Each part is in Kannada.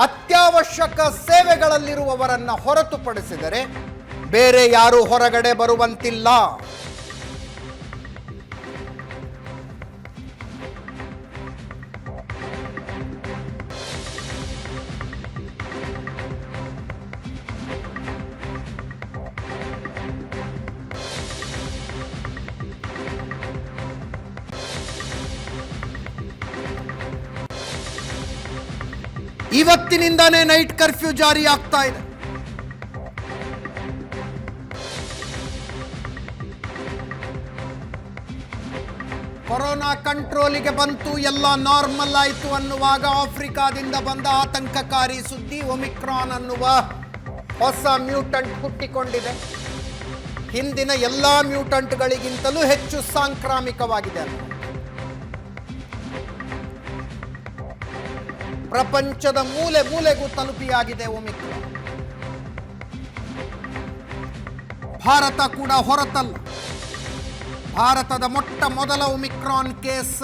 ಅತ್ಯವಶ್ಯಕ ಸೇವೆಗಳಲ್ಲಿರುವವರನ್ನ ಹೊರತುಪಡಿಸಿದರೆ ಬೇರೆ ಯಾರು ಹೊರಗಡೆ ಬರುವಂತಿಲ್ಲ. ಇವತ್ತಿನಿಂದಾನೇ ನೈಟ್ ಕರ್ಫ್ಯೂ ಜಾರಿ ಆಗ್ತಾ ಇದೆ. ಕೊರೋನಾ ಕಂಟ್ರೋಲಿಗೆ ಬಂತು, ಎಲ್ಲ ನಾರ್ಮಲ್ ಆಯಿತು ಅನ್ನುವಾಗ ಆಫ್ರಿಕಾದಿಂದ ಬಂದ ಆತಂಕಕಾರಿ ಸುದ್ದಿ ಒಮಿಕ್ರಾನ್ ಅನ್ನುವ ಹೊಸ ಮ್ಯೂಟಂಟ್ ಹುಟ್ಟಿಕೊಂಡಿದೆ. ಹಿಂದಿನ ಎಲ್ಲ ಮ್ಯೂಟಂಟ್ಗಳಿಗಿಂತಲೂ ಹೆಚ್ಚು ಸಾಂಕ್ರಾಮಿಕವಾಗಿದೆ. ಪ್ರಪಂಚದ ಮೂಲೆ ಮೂಲೆಗೂ ತಲುಪಿಯಾಗಿದೆ ಒಮಿಕ್ರಾನ್. ಭಾರತ ಕೂಡ ಹೊರತಲ್ಲ. ಭಾರತದ ಮೊಟ್ಟ ಮೊದಲ ಒಮಿಕ್ರಾನ್ ಕೇಸ್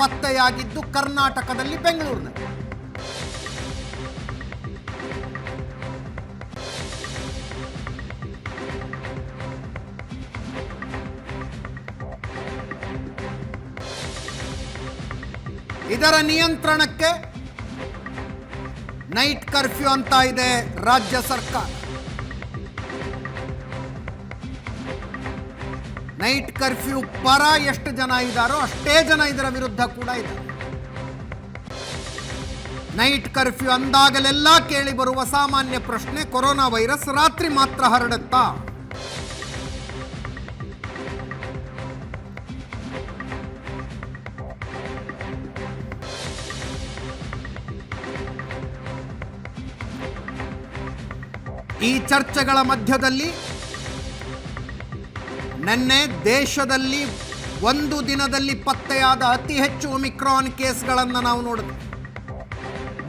ಪತ್ತೆಯಾಗಿದ್ದು ಕರ್ನಾಟಕದಲ್ಲಿ, ಬೆಂಗಳೂರಿನಲ್ಲಿ. ಇದರ ನಿಯಂತ್ರಣಕ್ಕೆ ನೈಟ್ ಕರ್ಫ್ಯೂ ಅಂತ ಇದೆ ರಾಜ್ಯ ಸರ್ಕಾರ. ನೈಟ್ ಕರ್ಫ್ಯೂ ಪರ ಎಷ್ಟು ಜನ ಇದ್ದಾರೋ ಅಷ್ಟೇ ಜನ ಇದರ ವಿರುದ್ಧ ಕೂಡ ಇದ್ದಾರೆ. ನೈಟ್ ಕರ್ಫ್ಯೂ ಅಂದಾಗಲೆಲ್ಲ ಕೇಳಿ ಬರುವ ಸಾಮಾನ್ಯ ಪ್ರಶ್ನೆ, ಕೊರೋನಾ ವೈರಸ್ ರಾತ್ರಿ ಮಾತ್ರ ಹರಡುತ್ತಾ? ಈ ಚರ್ಚೆಗಳ ಮಧ್ಯದಲ್ಲಿ ನಿನ್ನೆ ದೇಶದಲ್ಲಿ ಒಂದು ದಿನದಲ್ಲಿ ಪತ್ತೆಯಾದ ಅತಿ ಹೆಚ್ಚು ಒಮಿಕ್ರಾನ್ ಕೇಸ್ಗಳನ್ನು ನಾವು ನೋಡಿದ್ವಿ.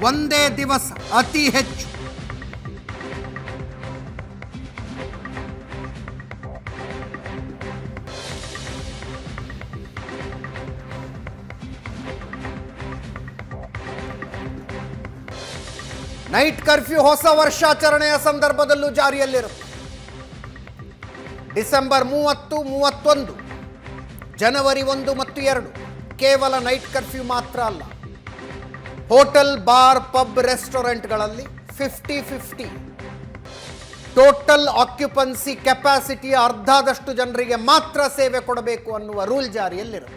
ಒಂದೇ ದಿವಸ ಅತಿ ಹೆಚ್ಚು. ನೈಟ್ ಕರ್ಫ್ಯೂ ಹೊಸ ವರ್ಷಾಚರಣೆಯ ಸಂದರ್ಭದಲ್ಲೂ ಜಾರಿಯಲ್ಲಿರುತ್ತೆ. ಡಿಸೆಂಬರ್ 30, 31, ಜನವರಿ 1 ಮತ್ತು 2 ಕೇವಲ ನೈಟ್ ಕರ್ಫ್ಯೂ ಮಾತ್ರ ಅಲ್ಲ. ಹೋಟೆಲ್, ಬಾರ್, ಪಬ್, ರೆಸ್ಟೋರೆಂಟ್ಗಳಲ್ಲಿ 50-50 ಟೋಟಲ್ ಆಕ್ಯುಪೆನ್ಸಿ ಕೆಪಾಸಿಟಿಯ ಅರ್ಧದಷ್ಟು ಜನರಿಗೆ ಮಾತ್ರ ಸೇವೆ ಕೊಡಬೇಕು ಅನ್ನುವ ರೂಲ್ ಜಾರಿಯಲ್ಲಿರುತ್ತೆ.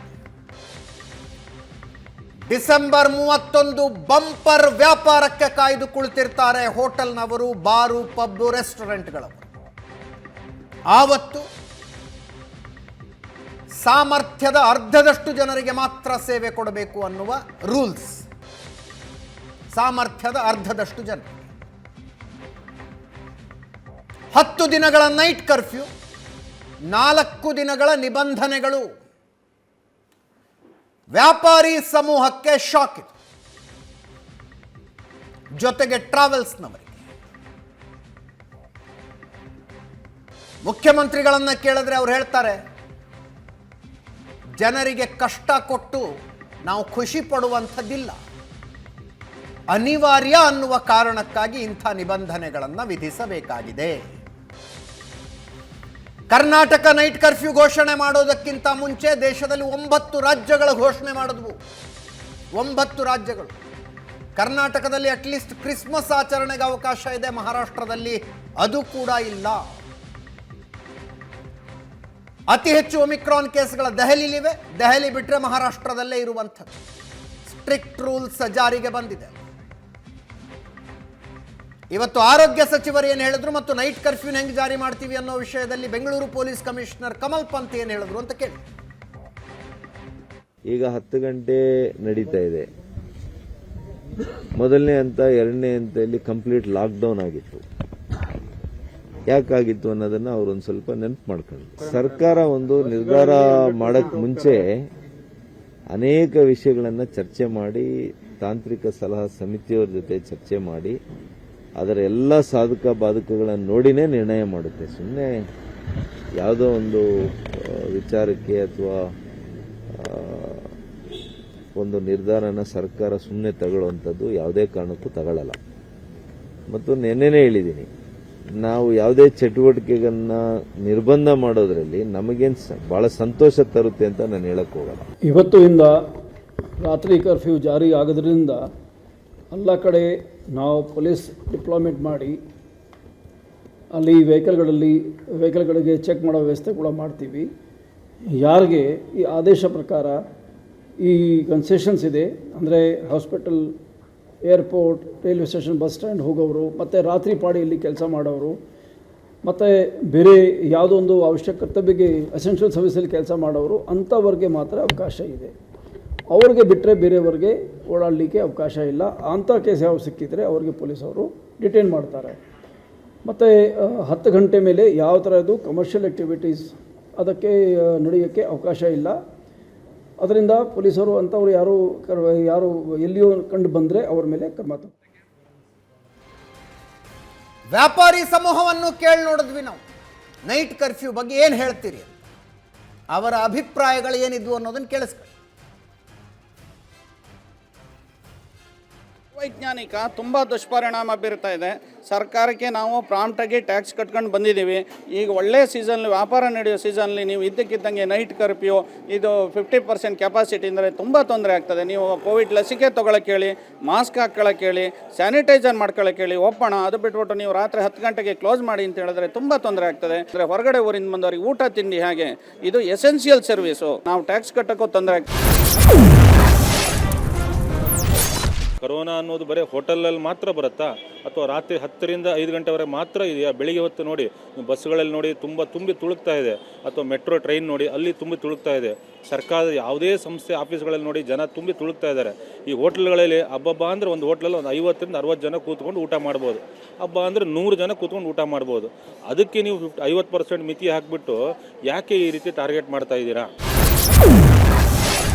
ಡಿಸೆಂಬರ್ 31 ಬಂಪರ್ ವ್ಯಾಪಾರಕ್ಕೆ ಕಾಯ್ದು ಕುಳಿತಿರ್ತಾರೆ ಹೋಟೆಲ್ನವರು, ಬಾರು, ಪಬ್, ರೆಸ್ಟೋರೆಂಟ್ಗಳವರು. ಆವತ್ತು ಸಾಮರ್ಥ್ಯದ ಅರ್ಧದಷ್ಟು ಜನರಿಗೆ ಮಾತ್ರ ಸೇವೆ ಕೊಡಬೇಕು ಅನ್ನುವ ರೂಲ್ಸ್. ಸಾಮರ್ಥ್ಯದ ಅರ್ಧದಷ್ಟು ಜನ. 10 ದಿನಗಳ ನೈಟ್ ಕರ್ಫ್ಯೂ, 4 ದಿನಗಳ ನಿಬಂಧನೆಗಳು. ವ್ಯಾಪಾರಿ ಸಮೂಹಕ್ಕೆ ಶಾಕ್ ಇದು. ಜೊತೆಗೆ ಟ್ರಾವೆಲ್ಸ್ನವರಿಗೆ. ಮುಖ್ಯಮಂತ್ರಿಗಳನ್ನ ಕೇಳಿದ್ರೆ ಅವ್ರು ಹೇಳ್ತಾರೆ, ಜನರಿಗೆ ಕಷ್ಟ ಕೊಟ್ಟು ನಾವು ಖುಷಿ ಪಡುವಂಥದ್ದಿಲ್ಲ, ಅನಿವಾರ್ಯ ಅನ್ನುವ ಕಾರಣಕ್ಕಾಗಿ ಇಂಥ ನಿಬಂಧನೆಗಳನ್ನು ವಿಧಿಸಬೇಕಾಗಿದೆ. ಕರ್ನಾಟಕ ನೈಟ್ ಕರ್ಫ್ಯೂ ಘೋಷಣೆ ಮಾಡೋದಕ್ಕಿಂತ ಮುಂಚೆ ದೇಶದಲ್ಲಿ 9 ರಾಜ್ಯಗಳ ಘೋಷಣೆ ಮಾಡಿದ್ವು. 9 ರಾಜ್ಯಗಳು. ಕರ್ನಾಟಕದಲ್ಲಿ ಅಟ್ಲೀಸ್ಟ್ ಕ್ರಿಸ್ಮಸ್ ಆಚರಣೆಗೆ ಅವಕಾಶ ಇದೆ, ಮಹಾರಾಷ್ಟ್ರದಲ್ಲಿ ಅದು ಕೂಡ ಇಲ್ಲ. ಅತಿ ಹೆಚ್ಚು ಒಮಿಕ್ರಾನ್ ಕೇಸ್ಗಳ ದೆಹಲಿಲಿವೆ. ದೆಹಲಿ ಬಿಟ್ಟರೆ ಮಹಾರಾಷ್ಟ್ರದಲ್ಲೇ ಇರುವಂಥದ್ದು. ಸ್ಟ್ರಿಕ್ಟ್ ರೂಲ್ಸ್ ಜಾರಿಗೆ ಬಂದಿದೆ. ಇವತ್ತು ಆರೋಗ್ಯ ಸಚಿವರು ಏನು ಹೇಳಿದ್ರು ಮತ್ತು ನೈಟ್ ಕರ್ಫ್ಯೂನ ಹೆಂಗೆ ಜಾರಿ ಮಾಡ್ತೀವಿ ಅನ್ನೋ ವಿಷಯದಲ್ಲಿ ಬೆಂಗಳೂರು ಪೊಲೀಸ್ ಕಮಿಷನರ್ ಕಮಲ್ ಪಂತ್ ಏನು ಹೇಳಿದ್ರು ಅಂತ ಕೇಳಿ. ಈಗ 10 ಗಂಟೆ ನಡೀತಾ ಇದೆ. ಮೊದಲನೇ ಹಂತ, ಎರಡನೇ ಹಂತದಲ್ಲಿ ಕಂಪ್ಲೀಟ್ ಲಾಕ್ಡೌನ್ ಆಗಿತ್ತು. ಯಾಕಾಗಿತ್ತು ಅನ್ನೋದನ್ನ ಅವರೊಂದು ಸ್ವಲ್ಪ ನೆನಪು ಮಾಡ್ಕೊಂಡು, ಸರ್ಕಾರ ಒಂದು ನಿರ್ಧಾರ ಮಾಡಕ್ ಮುಂಚೆ ಅನೇಕ ವಿಷಯಗಳನ್ನ ಚರ್ಚೆ ಮಾಡಿ, ತಾಂತ್ರಿಕ ಸಲಹಾ ಸಮಿತಿಯವರ ಜೊತೆ ಚರ್ಚೆ ಮಾಡಿ, ಅದರ ಎಲ್ಲ ಸಾಧಕ ಬಾಧಕಗಳನ್ನು ನೋಡಿನೇ ನಿರ್ಣಯ ಮಾಡುತ್ತೆ. ಸುಮ್ಮನೆ ಯಾವುದೋ ಒಂದು ವಿಚಾರಕ್ಕೆ ಅಥವಾ ಒಂದು ನಿರ್ಧಾರನ ಸರ್ಕಾರ ಸುಮ್ಮನೆ ತಗೊಳ್ಳುವಂಥದ್ದು ಯಾವುದೇ ಕಾರಣಕ್ಕೂ ತಗೊಳ್ಳಲ್ಲ. ಮತ್ತು ನೆನ್ನೆನೇ ಹೇಳಿದ್ದೀನಿ, ನಾವು ಯಾವುದೇ ಚಟುವಟಿಕೆಗಳನ್ನ ನಿರ್ಬಂಧ ಮಾಡೋದ್ರಲ್ಲಿ ನಮಗೇನು ಬಹಳ ಸಂತೋಷ ತರುತ್ತೆ ಅಂತ ನಾನು ಹೇಳಕ್ ಹೋಗಲ್ಲ. ಇವತ್ತಿಂದ ರಾತ್ರಿ ಕರ್ಫ್ಯೂ ಜಾರಿ ಆಗೋದ್ರಿಂದ ಎಲ್ಲ ಕಡೆ ನಾವು ಪೊಲೀಸ್ ಡಿಪ್ಲಾಯ್ಮೆಂಟ್ ಮಾಡಿ ಅಲ್ಲಿ ವೆಹಿಕಲ್ಗಳಿಗೆ ಚೆಕ್ ಮಾಡೋ ವ್ಯವಸ್ಥೆ ಕೂಡ ಮಾಡ್ತೀವಿ. ಯಾರಿಗೆ ಈ ಆದೇಶ ಪ್ರಕಾರ ಈ ಕನ್ಸೆಷನ್ಸ್ ಇದೆ, ಅಂದರೆ hospital, airport, railway station, bus stand ಹೋಗೋರು, ಮತ್ತು ರಾತ್ರಿ ಪಾಡಿಯಲ್ಲಿ ಕೆಲಸ ಮಾಡೋರು, ಮತ್ತು ಬೇರೆ ಯಾವುದೋ ಒಂದು ಅವಶ್ಯಕ ಕರ್ತವ್ಯಕ್ಕೆ ಎಸೆನ್ಷಿಯಲ್ ಸರ್ವಿಸಲ್ಲಿ ಕೆಲಸ ಮಾಡೋರು, ಅಂಥವ್ರಿಗೆ ಮಾತ್ರ ಅವಕಾಶ ಇದೆ. ಅವ್ರಿಗೆ ಬಿಟ್ಟರೆ ಬೇರೆಯವ್ರಿಗೆ ಓಡಾಡಲಿಕ್ಕೆ ಅವಕಾಶ ಇಲ್ಲ. ಅಂಥ ಕೇಸ್ ಯಾವ ಸಿಕ್ಕಿದರೆ ಅವ್ರಿಗೆ ಪೊಲೀಸವರು ಡಿಟೈನ್ ಮಾಡ್ತಾರೆ. ಮತ್ತು 10 ಗಂಟೆ ಮೇಲೆ ಯಾವ ಥರದ್ದು ಕಮರ್ಷಿಯಲ್ ಆ್ಯಕ್ಟಿವಿಟೀಸ್ ಅದಕ್ಕೆ ನಡೆಯೋಕ್ಕೆ ಅವಕಾಶ ಇಲ್ಲ. ಅದರಿಂದ ಪೊಲೀಸರು ಅಂಥವ್ರು ಯಾರು ಎಲ್ಲಿಯೋ ಕಂಡು ಬಂದರೆ ಅವ್ರ ಮೇಲೆ ಕ್ರಮ ತಗೊಳ್ತಾರೆ. ವ್ಯಾಪಾರಿ ಸಮೂಹವನ್ನು ಕೇಳಿ ನೋಡಿದ್ವಿ ನಾವು, ನೈಟ್ ಕರ್ಫ್ಯೂ ಬಗ್ಗೆ ಏನು ಹೇಳ್ತೀರಿ ಅಂತ. ಅವರ ಅಭಿಪ್ರಾಯಗಳು ಏನಿದ್ವು ಅನ್ನೋದನ್ನು ಕೇಳಿಸ್ಕೊಳ್ಳಿ. ವೈಜ್ಞಾನಿಕ ತುಂಬ ದುಷ್ಪರಿಣಾಮ ಬೀರ್ತಾ ಇದೆ. ಸರ್ಕಾರಕ್ಕೆ ನಾವು ಪ್ರಾಂಪ್ಟಾಗಿ ಟ್ಯಾಕ್ಸ್ ಕಟ್ಕೊಂಡು ಬಂದಿದ್ದೀವಿ. ಈಗ ಒಳ್ಳೆ ಸೀಸನ್ಲಿ, ವ್ಯಾಪಾರ ನಡೆಯೋ ಸೀಸನ್ಲಿ ನೀವು ಇದ್ದಕ್ಕಿದ್ದಂಗೆ ನೈಟ್ ಕರ್ಫ್ಯೂ, ಇದು 50% ಕೆಪಾಸಿಟಿ ಅಂದರೆ ತುಂಬ ತೊಂದರೆ ಆಗ್ತದೆ. ನೀವು ಕೋವಿಡ್ ಲಸಿಕೆ ತೊಗೊಳಕ್ಕೆ ಹೇಳಿ, ಮಾಸ್ಕ್ ಹಾಕ್ಕೊಳ್ಳೋಕೆ ಹೇಳಿ, ಸ್ಯಾನಿಟೈಸರ್ ಮಾಡ್ಕೊಳ್ಳೋಕೆ ಹೇಳಿ ಒಪ್ಪೋಣ. ಅದು ಬಿಟ್ಬಿಟ್ಟು ನೀವು ರಾತ್ರಿ 10 ಗಂಟೆಗೆ ಕ್ಲೋಸ್ ಮಾಡಿ ಅಂತ ಹೇಳಿದ್ರೆ ತುಂಬ ತೊಂದರೆ ಆಗ್ತದೆ. ಅಂದರೆ ಹೊರಗಡೆ ಊರಿಂದ ಬಂದವರಿಗೆ ಊಟ ತಿಂಡಿ ಹಾಗೆ ಇದು ಎಸೆನ್ಷಿಯಲ್ ಸರ್ವಿಸು, ನಾವು ಟ್ಯಾಕ್ಸ್ ಕಟ್ಟೋಕ್ಕೂ ತೊಂದರೆ ಆಗ್ತದೆ. ಕೊರೋನಾ ಅನ್ನೋದು ಬರೀ ಹೋಟೆಲಲ್ಲಿ ಮಾತ್ರ ಬರುತ್ತಾ, ಅಥವಾ ರಾತ್ರಿ 10 ರಿಂದ 5 ಗಂಟೆವರೆಗೆ ಮಾತ್ರ ಇದೆಯಾ? ಬೆಳಿಗ್ಗೆ ಹೊತ್ತು ನೋಡಿ, ಬಸ್ಗಳಲ್ಲಿ ನೋಡಿ ತುಂಬಿ ತುಳುಕ್ತಾ ಇದೆ, ಅಥವಾ ಮೆಟ್ರೋ ಟ್ರೈನ್ ನೋಡಿ ಅಲ್ಲಿ ತುಂಬಿ ತುಳುಕ್ತಾ ಇದೆ. ಸರ್ಕಾರದ ಯಾವುದೇ ಸಂಸ್ಥೆ ಆಫೀಸ್ಗಳಲ್ಲಿ ನೋಡಿ ಜನ ತುಂಬಿ ತುಳುಕ್ತಾ ಇದ್ದಾರೆ. ಈ ಹೋಟೆಲ್ಗಳಲ್ಲಿ ಹಬ್ಬ ಅಂದರೆ ಒಂದು ಹೋಟ್ಲಲ್ಲಿ ಒಂದು 50 ರಿಂದ 60 ಜನ ಕೂತ್ಕೊಂಡು ಊಟ ಮಾಡ್ಬೋದು. ಹಬ್ಬ ಅಂದರೆ 100 ಜನ ಕೂತ್ಕೊಂಡು ಊಟ ಮಾಡ್ಬೋದು. ಅದಕ್ಕೆ ನೀವು 50% ಮಿತಿ ಹಾಕಿಬಿಟ್ಟು ಯಾಕೆ ಈ ರೀತಿ ಟಾರ್ಗೆಟ್ ಮಾಡ್ತಾ ಇದ್ದೀರಾ?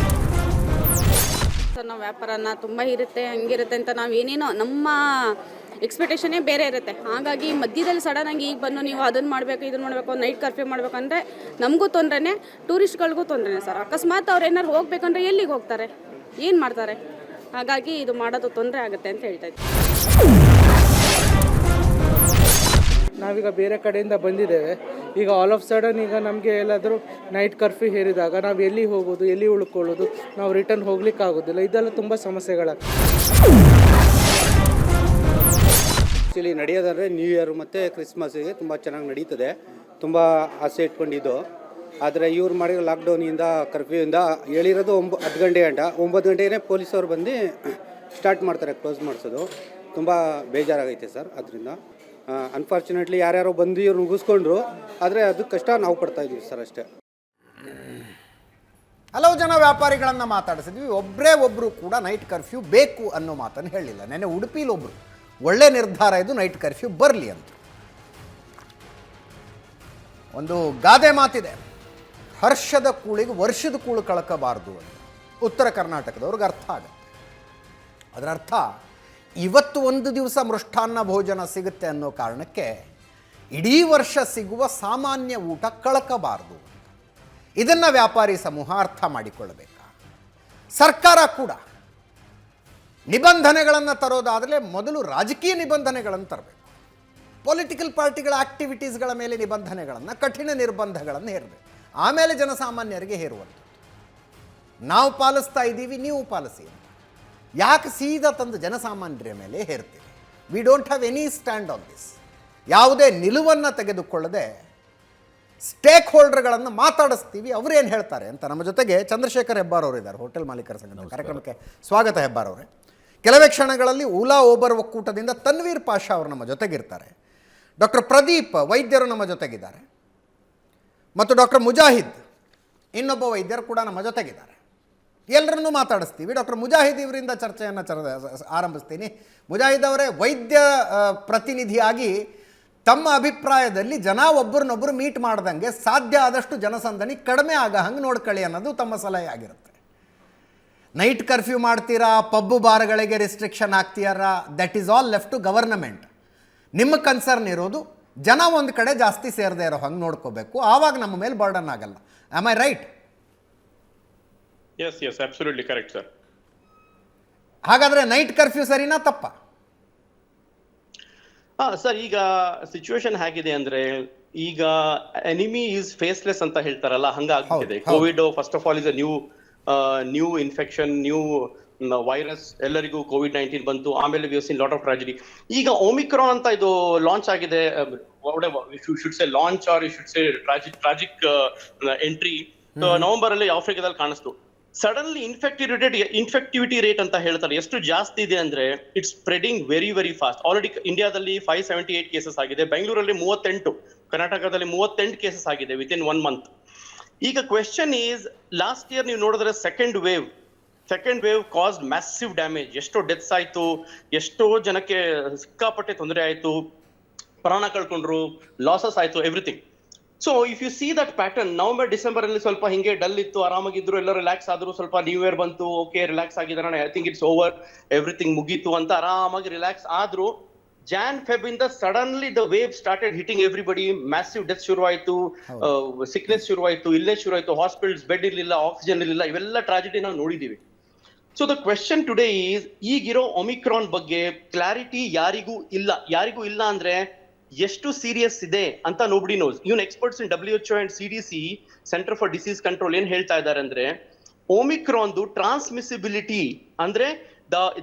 ನಾವು ವ್ಯಾಪಾರನ ತುಂಬ ಇರುತ್ತೆ, ಹಂಗಿರುತ್ತೆ ಅಂತ ನಾವು ಏನೇನೋ ನಮ್ಮ ಎಕ್ಸ್ಪೆಕ್ಟೇಷನ್ನೇ ಬೇರೆ ಇರುತ್ತೆ. ಹಾಗಾಗಿ ಮಧ್ಯದಲ್ಲಿ ಸಡನ್ನಾಗಿ ಈಗ ಬಂದು ನೀವು ಅದನ್ನು ಮಾಡಬೇಕು, ಇದನ್ನು ಮಾಡಬೇಕು, ನೈಟ್ ಕರ್ಫ್ಯೂ ಮಾಡಬೇಕಂದ್ರೆ ನಮಗೂ ತೊಂದರೆನೇ, ಟೂರಿಸ್ಟ್ಗಳಿಗೂ ತೊಂದರೆನೇ ಸರ್. ಅಕಸ್ಮಾತ್ ಅವ್ರು ಏನಾರು ಹೋಗ್ಬೇಕಂದ್ರೆ ಎಲ್ಲಿಗೆ ಹೋಗ್ತಾರೆ, ಏನು ಮಾಡ್ತಾರೆ? ಹಾಗಾಗಿ ಇದು ಮಾಡೋದು ತೊಂದರೆ ಆಗುತ್ತೆ ಅಂತ ಹೇಳ್ತಾ ಇದ್ದೀನಿ. ನಾವೀಗ ಬೇರೆ ಕಡೆಯಿಂದ ಬಂದಿದ್ದೇವೆ. ಈಗ ಆಲ್ ಆಫ್ ಸಡನ್ ಈಗ ನಮಗೆ ಎಲ್ಲಾದರೂ ನೈಟ್ ಕರ್ಫ್ಯೂ ಹೇರಿದಾಗ ನಾವು ಎಲ್ಲಿ ಹೋಗೋದು, ಎಲ್ಲಿ ಉಳ್ಕೊಳ್ಳೋದು, ನಾವು ರಿಟರ್ನ್ ಹೋಗ್ಲಿಕ್ಕೆ ಆಗೋದಿಲ್ಲ. ಇದೆಲ್ಲ ತುಂಬ ಸಮಸ್ಯೆಗಳಾಗ್ತದೆ. ಆ್ಯಕ್ಚುಲಿ ನಡೆಯೋದಂದರೆ ನ್ಯೂ ಇಯರ್ ಮತ್ತು ಕ್ರಿಸ್ಮಸ್ಸಿಗೆ ತುಂಬ ಚೆನ್ನಾಗಿ ನಡೀತದೆ, ತುಂಬ ಆಸೆ ಇಟ್ಕೊಂಡಿದ್ದು. ಆದರೆ ಇವ್ರು ಮಾಡಿರೋ ಲಾಕ್ಡೌನಿಂದ, ಕರ್ಫ್ಯೂಯಿಂದ ಹೇಳಿರೋದು 10 ಗಂಟೆ 9 ಗಂಟೆಗೆ ಪೊಲೀಸವ್ರು ಬಂದು ಸ್ಟಾರ್ಟ್ ಮಾಡ್ತಾರೆ ಕ್ಲೋಸ್ ಮಾಡಿಸೋದು. ತುಂಬ ಬೇಜಾರಾಗೈತೆ ಸರ್. ಅದರಿಂದ ಅನ್ಫಾರ್ಚುನೇಟ್ಲಿ ಯಾರ್ಯಾರೋ ಬಂದು ಇವ್ರು ಮುಗಿಸ್ಕೊಂಡ್ರು, ಆದರೆ ಅದು ಕಷ್ಟ ನಾವು ಪಡ್ತಾ ಇದ್ದೀವಿ ಸರ್, ಅಷ್ಟೇ. ಹಲವು ಜನ ವ್ಯಾಪಾರಿಗಳನ್ನು ಮಾತಾಡಿಸಿದ್ವಿ. ಒಬ್ಬರು ಕೂಡ ನೈಟ್ ಕರ್ಫ್ಯೂ ಬೇಕು ಅನ್ನೋ ಮಾತನ್ನು ಹೇಳಿಲ್ಲ. ನೆನ್ನೆ ಉಡುಪಿಲಿ ಒಬ್ಬರು ಒಳ್ಳೆ ನಿರ್ಧಾರ ಇದು, ನೈಟ್ ಕರ್ಫ್ಯೂ ಬರಲಿ ಅಂತ. ಒಂದು ಗಾದೆ ಮಾತಿದೆ, ಹರ್ಷದ ಕೂಳಿಗೆ ವರ್ಷದ ಕೂಳು ಕಳ್ಕಬಾರ್ದು ಅಂತ. ಉತ್ತರ ಕರ್ನಾಟಕದವ್ರಿಗೆ ಅರ್ಥ ಆಗುತ್ತೆ. ಅದರ ಅರ್ಥ, ಇವತ್ತು ಒಂದು ದಿವಸ ಮೃಷ್ಟಾನ್ನ ಭೋಜನ ಸಿಗುತ್ತೆ ಅನ್ನೋ ಕಾರಣಕ್ಕೆ ಇಡೀ ವರ್ಷ ಸಿಗುವ ಸಾಮಾನ್ಯ ಊಟ ಕಳ್ಕಬಾರ್ದು. ಇದನ್ನು ವ್ಯಾಪಾರಿ ಸಮೂಹ ಅರ್ಥ ಮಾಡಿಕೊಳ್ಳಬೇಕಾ? ಸರ್ಕಾರ ಕೂಡ ನಿಬಂಧನೆಗಳನ್ನು ತರೋದಾದರೆ ಮೊದಲು ರಾಜಕೀಯ ನಿಬಂಧನೆಗಳನ್ನು ತರಬೇಕು. ಪೊಲಿಟಿಕಲ್ ಪಾರ್ಟಿಗಳ ಆಕ್ಟಿವಿಟೀಸ್ಗಳ ಮೇಲೆ ನಿಬಂಧನೆಗಳನ್ನು, ಕಠಿಣ ನಿರ್ಬಂಧಗಳನ್ನು ಹೇರಬೇಕು. ಆಮೇಲೆ ಜನಸಾಮಾನ್ಯರಿಗೆ ಹೇರುವಂಥದ್ದು. ನಾವು ಪಾಲಿಸ್ತಾ ಇದ್ದೀವಿ, ನೀವು ಪಾಲಿಸಿ ಅಂತ. ಯಾಕೆ ಸೀದಾ ತಂದು ಜನಸಾಮಾನ್ಯರ ಮೇಲೆ ಹೇರ್ತೀವಿ? We don't have any stand on this. ಯಾವುದೇ ನಿಲುವನ್ನು ತೆಗೆದುಕೊಳ್ಳದೆ ಸ್ಟೇಕ್ ಹೋಲ್ಡರ್ಗಳನ್ನು ಮಾತಾಡಿಸ್ತೀವಿ, ಅವರೇನು ಹೇಳ್ತಾರೆ ಅಂತ. ನಮ್ಮ ಜೊತೆಗೆ ಚಂದ್ರಶೇಖರ್ ಹೆಬ್ಬಾರ್ ಅವರು ಇದ್ದಾರೆ, ಹೋಟೆಲ್ ಮಾಲೀಕರ ಸಂಘದ. ಕಾರ್ಯಕ್ರಮಕ್ಕೆ ಸ್ವಾಗತ ಹೆಬ್ಬಾರ್ ಅವರೇ. ಕೆಲವೇ ಕ್ಷಣಗಳಲ್ಲಿ ಉಲಾ ಓಬರ್ ಒಕ್ಕೂಟದಿಂದ ತನ್ವೀರ್ ಪಾಷಾ ಅವರು ನಮ್ಮ ಜೊತೆಗಿರ್ತಾರೆ. ಡಾಕ್ಟರ್ ಪ್ರದೀಪ್ ವೈದ್ಯರು ನಮ್ಮ ಜೊತೆಗಿದ್ದಾರೆ, ಮತ್ತು ಡಾಕ್ಟರ್ ಮುಜಾಹಿದ್ ಇನ್ನೊಬ್ಬ ವೈದ್ಯರು ಕೂಡ ನಮ್ಮ ಜೊತೆಗಿದ್ದಾರೆ. ಎಲ್ಲರನ್ನೂ ಮಾತಾಡಿಸ್ತೀವಿ. ಡಾಕ್ಟರ್ ಮುಜಾಹಿದ್ ಇವರಿಂದ ಚರ್ಚೆಯನ್ನು ಆರಂಭಿಸ್ತೀನಿ. ಮುಜಾಹಿದ್ ಅವರೇ, ವೈದ್ಯ ಪ್ರತಿನಿಧಿಯಾಗಿ ತಮ್ಮ ಅಭಿಪ್ರಾಯದಲ್ಲಿ ಜನ ಒಬ್ಬರನ್ನೊಬ್ಬರು ಮೀಟ್ ಮಾಡ್ದಂಗೆ ಸಾಧ್ಯ ಆದಷ್ಟು ಜನಸಂದಣಿ ಕಡಿಮೆ ಆಗ ಹಂಗೆ ನೋಡ್ಕೊಳ್ಳಿ ಅನ್ನೋದು ತಮ್ಮ ಸಲಹೆ ಆಗಿರುತ್ತೆ. ನೈಟ್ ಕರ್ಫ್ಯೂ ಮಾಡ್ತೀರಾ, ಪಬ್ಬು ಬಾರ್ಗಳಿಗೆ ರಿಸ್ಟ್ರಿಕ್ಷನ್ ಹಾಕ್ತೀರಾ, that is all left to government. ನಿಮ್ಮ ಕನ್ಸರ್ನ್ ಇರೋದು ಜನ ಒಂದು ಕಡೆ ಜಾಸ್ತಿ ಸೇರದೇ ಇರೋ ಹಂಗೆ ನೋಡ್ಕೋಬೇಕು, ಆವಾಗ ನಮ್ಮ ಮೇಲೆ ಬರ್ಡನ್ ಆಗಲ್ಲ. Am I right? Yes, absolutely correct, sir. ಹಾಗಾದರೆ ನೈಟ್ ಕರ್ಫ್ಯೂ ಸರಿನಾ ತಪ್ಪಾ? ಸರ್, ಈಗ ಸಿಚುವೇಶನ್ ಹೇಗಿದೆ ಅಂದ್ರೆ, ಈಗ ಎನಿಮಿ ಈಸ್ ಫೇಸ್ಲೆಸ್ ಅಂತ ಹೇಳ್ತಾರಲ್ಲ, ಹಂಗಾಗ್ಬಿಟ್ಟಿದೆ. Covid first of all is a new infection, new virus. ಎಲ್ಲರಿಗೂ COVID-19 ಬಂತು, ಆಮೇಲೆ we seen lot of tragedy. ಈಗ ಒಮಿಕ್ರಾನ್ ಅಂತ ಇದು ಲಾಂಚ್ ಆಗಿದೆ, should say launch or should say tragic entry November ಅಲ್ಲಿ ಆಫ್ರಿಕಾದಲ್ಲಿ ಕಾಣಿಸ್ತು. ಸಡನ್ಲಿ ಇನ್ಫೆಕ್ಟಿವಿಟಿ ರೇಟ್ ಅಂತ ಹೇಳ್ತಾರೆ, ಎಷ್ಟು ಜಾಸ್ತಿ ಇದೆ ಅಂದ್ರೆ it's spreading very very fast. Already ಇಂಡಿಯಾದಲ್ಲಿ 578 ಕೇಸಸ್ ಆಗಿದೆ, ಬೆಂಗಳೂರಲ್ಲಿ 38, ಕರ್ನಾಟಕದಲ್ಲಿ 38 ಕೇಸಸ್ ಆಗಿದೆ ವಿತ್ ಇನ್ 1 month. ಈಗ ಕ್ವೆಶ್ಚನ್ ಈಸ್, ಲಾಸ್ಟ್ ಇಯರ್ ನೀವು ನೋಡಿದ್ರೆ second wave caused massive damage. ಎಷ್ಟೋ ಡೆತ್ಸ್ ಆಯ್ತು, ಎಷ್ಟೋ ಜನಕ್ಕೆ ಸಿಕ್ಕಾಪಟ್ಟೆ ತೊಂದರೆ ಆಯ್ತು, ಪ್ರಾಣ ಕಳ್ಕೊಂಡ್ರು, ಲಾಸಸ್ ಆಯ್ತು, everything. So if U see that pattern, November December ಅಲ್ಲಿ ಸ್ವಲ್ಪ ಹಿಂಗೆ ಡಲ್ ಇತ್ತು, ಆರಾಮಾಗಿದ್ರು, ಎಲ್ಲ ರಿಲ್ಯಾಕ್ಸ್ ಆದ್ರು. ಸ್ವಲ್ಪ ನ್ಯೂ ಇಯರ್ ಬಂತು, ಓಕೆ ರಿಲ್ಯಾಕ್ಸ್ ಆಗಿದಾರೆ, I think it's over, everything ಮುಗೀತು ಅಂತ ಆರಾಮಾಗಿ ರಿಲ್ಯಾಕ್ಸ್ ಆದ್ರು. ಜಾನ್ ಫೆಬ್ ಇಂದ suddenly the wave started hitting everybody. Massive death ಶುರುವಾಯ್ತು, ಸಿಕ್ನೆಸ್ ಶುರುವಾಯ್ತು, ಇಲ್ನೆಸ್ ಶುರುವಾಯ್ತು, ಹಾಸ್ಪಿಟಲ್ಸ್ ಬೆಡ್ ಇರ್ಲಿಲ್ಲ, ಆಕ್ಸಿಜನ್ ಇರ್ಲಿಲ್ಲ, ಇವೆಲ್ಲ ಟ್ರಾಜಿಡಿ ನಾವು ನೋಡಿದೀವಿ. So the question today is, ಈಗಿರೋ ಒಮಿಕ್ರಾನ್ ಬಗ್ಗೆ ಕ್ಲಾರಿಟಿ ಯಾರಿಗೂ ಇಲ್ಲ ಅಂದ್ರೆ ಎಷ್ಟು ಸೀರಿಯಸ್ ಇದೆ ಅಂತ nobody nose. Even experts in WHO and CDC, centre for disease control, ಏನ್ ಹೇಳ್ತಾ ಇದ್ದಾರೆ ಅಂದ್ರೆ, ಒಮಿಕ್ರಾನ್ದು ಟ್ರಾನ್ಸ್ಮಿಸಿಬಿಲಿಟಿ ಅಂದ್ರೆ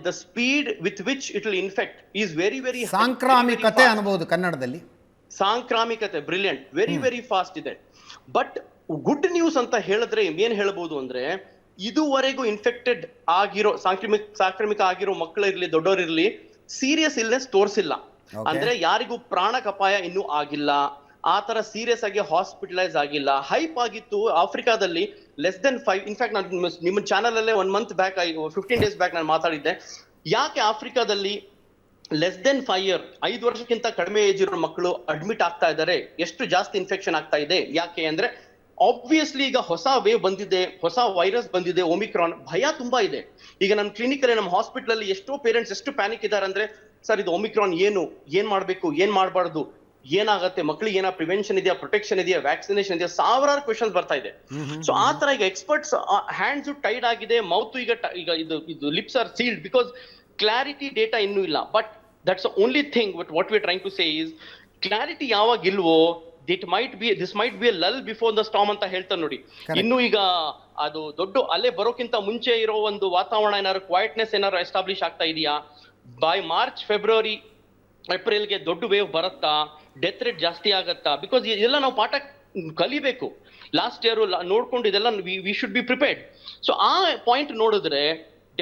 the speed with which it will infect is very very, ಸಾಂಕ್ರಾಮಿಕತೆ ಅನ್ಬಹುದು ಕನ್ನಡದಲ್ಲಿ. ಸಾಂಕ್ರಾಮಿಕತೆ ಬ್ರಿಲಿಯಂಟ್, ವೆರಿ ವೆರಿ ಫಾಸ್ಟ್ ಇದೆ. ಬಟ್ ಗುಡ್ ನ್ಯೂಸ್ ಅಂತ ಹೇಳಿದ್ರೆ ಏನ್ ಹೇಳ್ಬೋದು ಅಂದ್ರೆ, ಇದುವರೆಗೂ ಇನ್ಫೆಕ್ಟೆಡ್ ಆಗಿರೋ ಸಾಂಕ್ರಾಮಿಕ ಆಗಿರೋ ಮಕ್ಕಳಿರ್ಲಿ ದೊಡ್ಡವರಿರ್ಲಿ ಸೀರಿಯಸ್ ಇಲ್ನೆಸ್ ತೋರಿಸಿಲ್ಲ. ಅಂದ್ರೆ ಯಾರಿಗೂ ಪ್ರಾಣಕ ಅಪಾಯ ಇನ್ನೂ ಆಗಿಲ್ಲ, ಆ ತರ ಸೀರಿಯಸ್ ಆಗಿ ಹಾಸ್ಪಿಟಲೈಸ್ ಆಗಿಲ್ಲ. ಹೈಪ್ ಆಗಿತ್ತು ಆಫ್ರಿಕಾದಲ್ಲಿ ಲೆಸ್ ದೆನ್ 5. ಇನ್ಫ್ಯಾಕ್ಟ್ ನಾನು ನಿಮ್ಮ ಚಾನಲ್ ಅಲ್ಲೇ 1 month ಬ್ಯಾಕ್, 15 days ಬ್ಯಾಕ್ ನಾನು ಮಾತಾಡಿದ್ದೆ, ಯಾಕೆ ಆಫ್ರಿಕಾದಲ್ಲಿ ಲೆಸ್ ದೆನ್ 5 year, 5 ವರ್ಷಕ್ಕಿಂತ ಕಡಿಮೆ ಏಜ್ ಇರೋ ಮಕ್ಕಳು ಅಡ್ಮಿಟ್ ಆಗ್ತಾ ಇದ್ದಾರೆ, ಎಷ್ಟು ಜಾಸ್ತಿ ಇನ್ಫೆಕ್ಷನ್ ಆಗ್ತಾ ಇದೆ, ಯಾಕೆ ಅಂದ್ರೆ ಆಬ್ವಿಯಸ್ಲಿ ಈಗ ಹೊಸ ವೇವ್ ಬಂದಿದೆ, ಹೊಸ ವೈರಸ್ ಬಂದಿದೆ, ಒಮಿಕ್ರಾನ್, ಭಯ ತುಂಬಾ ಇದೆ. ಈಗ ನಮ್ಮ ಕ್ಲಿನಿಕ್ ಅಲ್ಲಿ, ನಮ್ಮ ಹಾಸ್ಪಿಟಲ್ ಅಲ್ಲಿ ಎಷ್ಟೋ ಪೇರೆಂಟ್ಸ್ ಎಷ್ಟು ಪ್ಯಾನಿಕ್ ಇದ್ದಾರೆ ಅಂದ್ರೆ, ಸರ್ ಇದು ಒಮಿಕ್ರಾನ್ ಏನ್ ಮಾಡ್ಬೇಕು, ಏನ್ ಮಾಡಬಾರ್ದು, ಏನಾಗತ್ತೆ, ಮಕ್ಕಳಿಗೆ ಏನೋ ಪ್ರಿವೆನ್ಷನ್ ಇದೆಯಾ, ಪ್ರೊಟೆಕ್ಷನ್ ಇದೆಯಾ, ವ್ಯಾಕ್ಸಿನೇಷನ್ ಇದೆಯಾ, ಸಾವಿರಾರು ಕ್ವೆಶನ್ಸ್ ಬರ್ತಾ ಇದೆ. ಸೊ ಆ ತರ ಈಗ ಎಕ್ಸ್ಪರ್ಟ್ಸ್ ಹ್ಯಾಂಡ್ಸ್ ಟೈಡ್ ಆಗಿದೆ, ಮೌತ್ ಈಗ ಇದು lips are sealed because clarity data ಇನ್ನೂ ಇಲ್ಲ. But that's only thing what we trying to say is, clarity ಯಾವಾಗ ಇಲ್ವೋ this might be a lull before the storm ಅಂತ ಹೇಳ್ತಾರೆ ನೋಡಿ. ಇನ್ನು ಈಗ ಅದು ದೊಡ್ಡ ಅಲೆ ಬರೋಕ್ಕಿಂತ ಮುಂಚೆ ಇರೋ ಒಂದು ವಾತಾವರಣ ಏನಾದ್ರು ಕ್ವೈಟ್ನೆಸ್ ಏನಾದ್ರು ಎಸ್ಟಾಬ್ಲಿಷ್ ಆಗ್ತಾ ಇದೆಯಾ, ಬೈ ಮಾರ್ಚ್ ಫೆಬ್ರವರಿ ಏಪ್ರಿಲ್ಗೆ ದೊಡ್ಡ ವೇವ್ ಬರುತ್ತಾ, ಡೆತ್ ರೇಟ್ ಜಾಸ್ತಿ ಆಗತ್ತಾ, ಬಿಕಾಸ್ ಇದೆಲ್ಲ ನಾವು ಪಾಠ ಕಲಿಬೇಕು. ಲಾಸ್ಟ್ ಇಯರ್ ನೋಡ್ಕೊಂಡು ಇದೆಲ್ಲ we should be prepared. So ಆ ಪಾಯಿಂಟ್ ನೋಡಿದ್ರೆ